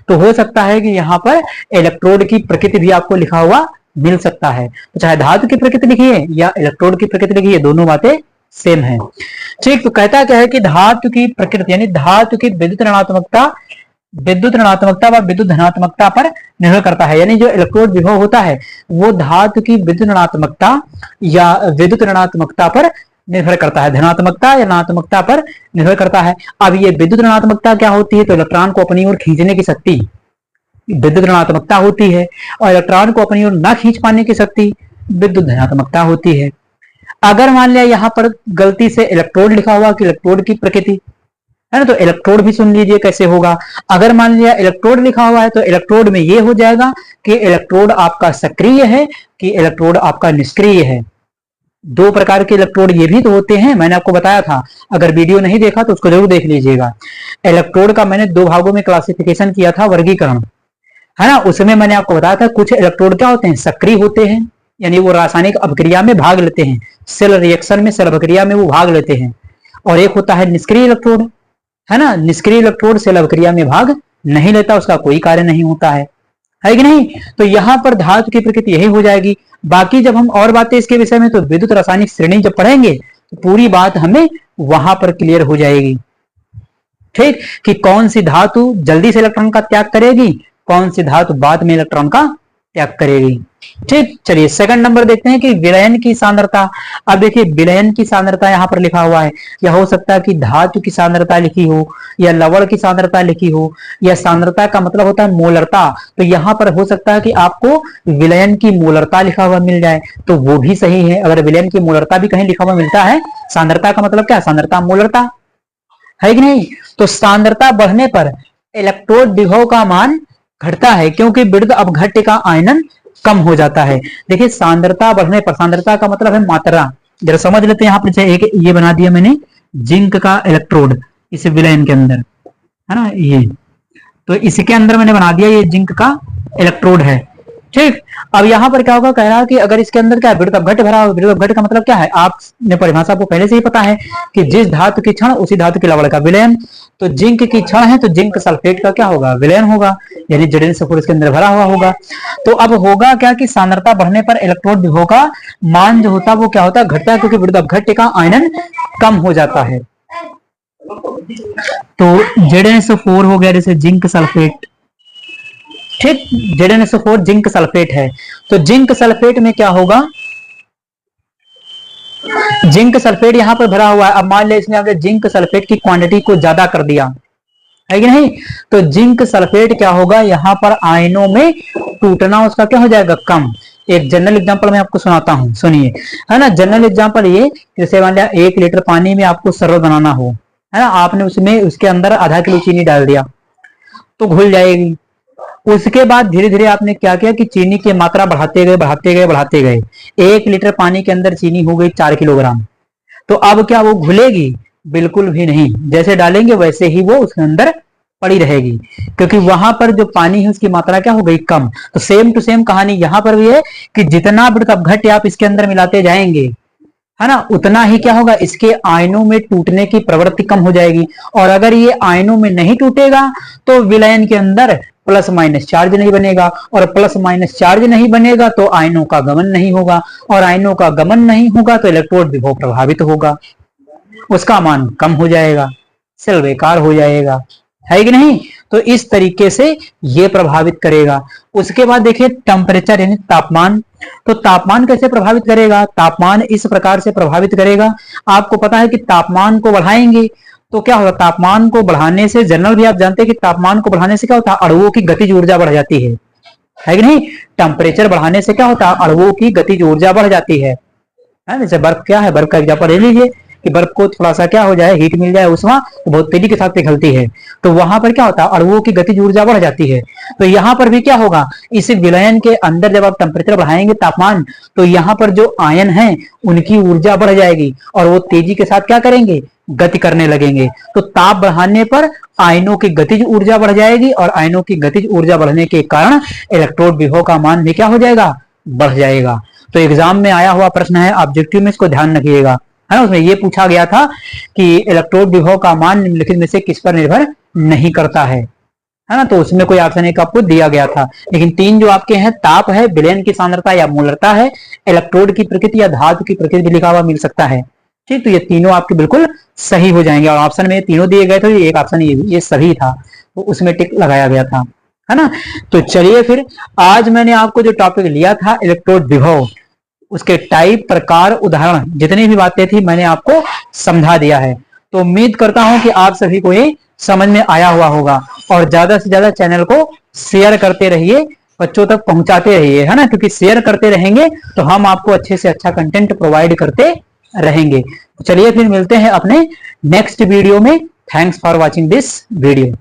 तो हो सकता है कि यहाँ पर इलेक्ट्रोड की प्रकृति भी आपको लिखा हुआ मिल सकता है। तो चाहे धातु की प्रकृति लिखिए या इलेक्ट्रोड की प्रकृति लिखिए, दोनों बातें सेम है, ठीक। तो कहता क्या है कि धातु की प्रकृति यानी धातु की विद्युत ऋणात्मकता व विद्युत धनात्मकता पर निर्भर करता है। यानी जो इलेक्ट्रोड विभव होता है वो धातु की विद्युत ऋणात्मकता या विद्युत ऋणात्मकता पर निर्भर करता है, धनात्मकता या ऋणात्मकता पर निर्भर करता है। अब ये विद्युत ऋणात्मकता क्या होती है, तो इलेक्ट्रॉन को अपनी ओर खींचने की शक्ति विद्युत ऋणात्मकता होती है, और इलेक्ट्रॉन को अपनी ओर न खींच पाने की शक्ति विद्युत धनात्मकता होती है। अगर मान लिया यहाँ पर गलती से इलेक्ट्रोड लिखा हुआ कि इलेक्ट्रोड की प्रकृति है ना, तो इलेक्ट्रोड भी सुन लीजिए कैसे होगा। अगर मान लिया इलेक्ट्रोड लिखा हुआ है तो इलेक्ट्रोड में ये हो जाएगा कि इलेक्ट्रोड आपका सक्रिय है कि इलेक्ट्रोड आपका निष्क्रिय है। 2 प्रकार के इलेक्ट्रोड ये भी तो होते हैं, मैंने आपको बताया था। अगर वीडियो नहीं देखा तो उसको जरूर देख लीजिएगा। इलेक्ट्रोड का मैंने 2 भागों में क्लासिफिकेशन किया था, वर्गीकरण, है ना। उसमें मैंने आपको बताया था कुछ इलेक्ट्रोड क्या होते हैं, सक्रिय होते हैं, यानी वो रासायनिक अभिक्रिया में भाग लेते हैं, सेल रिएक्शन में, सेल अभिक्रिया में वो भाग लेते हैं। और एक होता है निष्क्रिय इलेक्ट्रोड, है ना। निष्क्रिय इलेक्ट्रोड सेल अभिक्रिया में भाग नहीं लेता, उसका कोई कार्य नहीं होता है कि नहीं। तो यहाँ पर धातु की प्रकृति यही हो जाएगी। बाकी जब हम और बातें इसके विषय में तो विद्युत रासायनिक श्रेणी जब पढ़ेंगे तो पूरी बात हमें वहां पर क्लियर हो जाएगी, ठीक। कि कौन सी धातु जल्दी से इलेक्ट्रॉन का त्याग करेगी, कौन सी धातु बाद में इलेक्ट्रॉन का त्याग करेगी, ठीक। चलिए सेकंड नंबर देखते हैं कि विलयन की सांद्रता। अब देखिए विलयन की सांद्रता यहाँ पर लिखा हुआ है, या हो सकता है कि धातु की सांद्रता लिखी हो, या लवण की सांद्रता लिखी हो, या सांद्रता का मतलब होता है मोलरता। तो यहाँ पर हो सकता है कि आपको विलयन की मोलरता लिखा हुआ मिल जाए, तो वो भी सही है। अगर विलयन की मोलरता भी कहीं लिखा हुआ मिलता है, सांद्रता का मतलब क्या है, सांद्रता मोलरता, है कि नहीं। तो सांद्रता बढ़ने पर इलेक्ट्रोड विभव का मान घटता है, क्योंकि विद्युत अपघट्य का आयनन कम हो जाता है। देखिए सांद्रता बढ़ने पर, सांद्रता का मतलब है मात्रा, जरा समझ लेते हैं। यहाँ पर एक ये बना दिया मैंने जिंक का इलेक्ट्रोड इस विलयन के अंदर, है ना, ये तो इसके अंदर मैंने बना दिया ये जिंक का इलेक्ट्रोड है, ठीक। अब यहाँ पर क्या होगा, कह रहा है कि अगर इसके अंदर क्या है, विद्युत अपघट्य भरा हो। विद्युत अपघट्य का मतलब क्या है, आपने परिभाषा आपको पहले से ही पता है कि जिस धातु की क्षण उसी धातु के लवण का विलयन। तो जिंक की क्षण है तो जिंक सल्फेट का क्या होगा, विलयन होगा, यानी Zn इसके अंदर भरा हुआ होगा। तो अब होगा क्या कि सांद्रता बढ़ने पर इलेक्ट्रोड विभव का मान जो होता है वो क्या होता है, घटता है, क्योंकि विद्युत अपघट्य का आयनन कम हो जाता है। तो Zn हो गया जैसे जिंक सल्फेट, ठीक। Zn जिंक सल्फेट है, तो जिंक सल्फेट में क्या होगा, जिंक सल्फेट यहाँ पर भरा हुआ है। अब मान लिया इसने अगर जिंक सल्फेट की क्वांटिटी को ज्यादा कर दिया, है कि नहीं, तो जिंक सल्फेट क्या होगा, यहाँ पर आयनों में टूटना उसका क्या हो जाएगा, कम। एक जनरल एग्जांपल मैं आपको सुनाता हूँ, सुनिए, है ना। जनरल एग्जांपल ये, जैसे मान लिया 1 लीटर पानी में आपको शरबत बनाना हो, है ना, आपने उसमें उसके अंदर आधा किलो चीनी डाल दिया तो घुल जाएगी। उसके बाद धीरे धीरे आपने क्या किया कि चीनी की मात्रा बढ़ाते गए बढ़ाते गए बढ़ाते गए, 1 लीटर पानी के अंदर चीनी हो गई 4 किलोग्राम। तो अब क्या वो घुलेगी, बिल्कुल भी नहीं, जैसे डालेंगे वैसे ही वो उसके अंदर पड़ी रहेगी, क्योंकि वहां पर जो पानी है उसकी मात्रा क्या हो गई, कम। तो सेम टू सेम कहानी यहाँ पर भी है कि जितना विद्युत अपघट्य आप इसके अंदर मिलाते जाएंगे, है ना, उतना ही क्या होगा, इसके आयनों में टूटने की प्रवृत्ति कम हो जाएगी। और अगर ये आयनों में नहीं टूटेगा तो विलयन के अंदर प्लस माइनस चार्ज नहीं बनेगा, और प्लस माइनस चार्ज नहीं बनेगा तो आयनों का गमन नहीं होगा, और आयनों का गमन नहीं होगा तो इलेक्ट्रोड विभव प्रभावित होगा, उसका मान कम हो जाएगा, सेल बेकार हो जाएगा, है कि नहीं। तो इस तरीके से ये प्रभावित करेगा। उसके बाद देखिए टेम्परेचर यानी तापमान। तो तापमान कैसे प्रभावित करेगा, तापमान इस प्रकार से प्रभावित करेगा, आपको पता है कि तापमान को बढ़ाएंगे तो क्या होगा, तापमान को बढ़ाने से, जनरल भी आप जानते हैं कि तापमान को बढ़ाने से क्या होता है, अणुओं की गतिज ऊर्जा बढ़ जाती है कि नहीं। टेम्परेचर बढ़ाने से क्या होता है, अणुओं की गतिज ऊर्जा बढ़ जाती है। जैसे बर्फ क्या है, बर्फ का एग्जाम्पल ले लीजिए कि बर्फ को थोड़ा सा क्या हो जाए, हीट मिल जाए उसमें तो बहुत तेजी के साथ पिघलती है, तो वहां पर क्या होता है, अणुओं की गतिज ऊर्जा बढ़ जाती है। तो यहाँ पर भी क्या होगा, इस विलयन के अंदर जब आप टेम्परेचर बढ़ाएंगे तापमान, तो यहाँ पर जो आयन है उनकी ऊर्जा बढ़ जाएगी और वो तेजी के साथ क्या करेंगे, गति करने लगेंगे। तो ताप बढ़ाने पर आयनों की गतिज ऊर्जा बढ़ जाएगी और आयनों की गतिज ऊर्जा बढ़ने के कारण इलेक्ट्रोड विभव का मान भी क्या हो जाएगा, बढ़ जाएगा। तो एग्जाम में आया हुआ प्रश्न है, ऑब्जेक्टिव में इसको ध्यान रखिएगा, है ना। उसमें ये पूछा गया था कि इलेक्ट्रोड विभव का मान निम्नलिखित में से किस पर निर्भर नहीं करता है ना। तो उसमें कोई ऑप्शन एक आपको दिया गया था, लेकिन तीन जो आपके हैं, ताप है, विलयन की सांद्रता या मोलरता है, इलेक्ट्रोड की प्रकृति या धातु की प्रकृति भी लिखा हुआ मिल सकता है। ठीक, तो ये तीनों आपके बिल्कुल सही हो जाएंगे। और ऑप्शन में तीनों दिए गए थे, एक ऑप्शन ये सही था, तो उसमें टिक लगाया गया था, है ना। तो चलिए फिर आज मैंने आपको जो टॉपिक लिया था इलेक्ट्रोड विभव, उसके टाइप, प्रकार, उदाहरण, जितनी भी बातें थी मैंने आपको समझा दिया है। तो उम्मीद करता हूं कि आप सभी को ये समझ में आया हुआ होगा, और ज्यादा से ज्यादा चैनल को शेयर करते रहिए, बच्चों तक पहुंचाते रहिए, है ना, क्योंकि शेयर करते रहेंगे तो हम आपको अच्छे से अच्छा कंटेंट प्रोवाइड करते रहेंगे। चलिए फिर मिलते हैं अपने नेक्स्ट वीडियो में। Thanks for watching this video.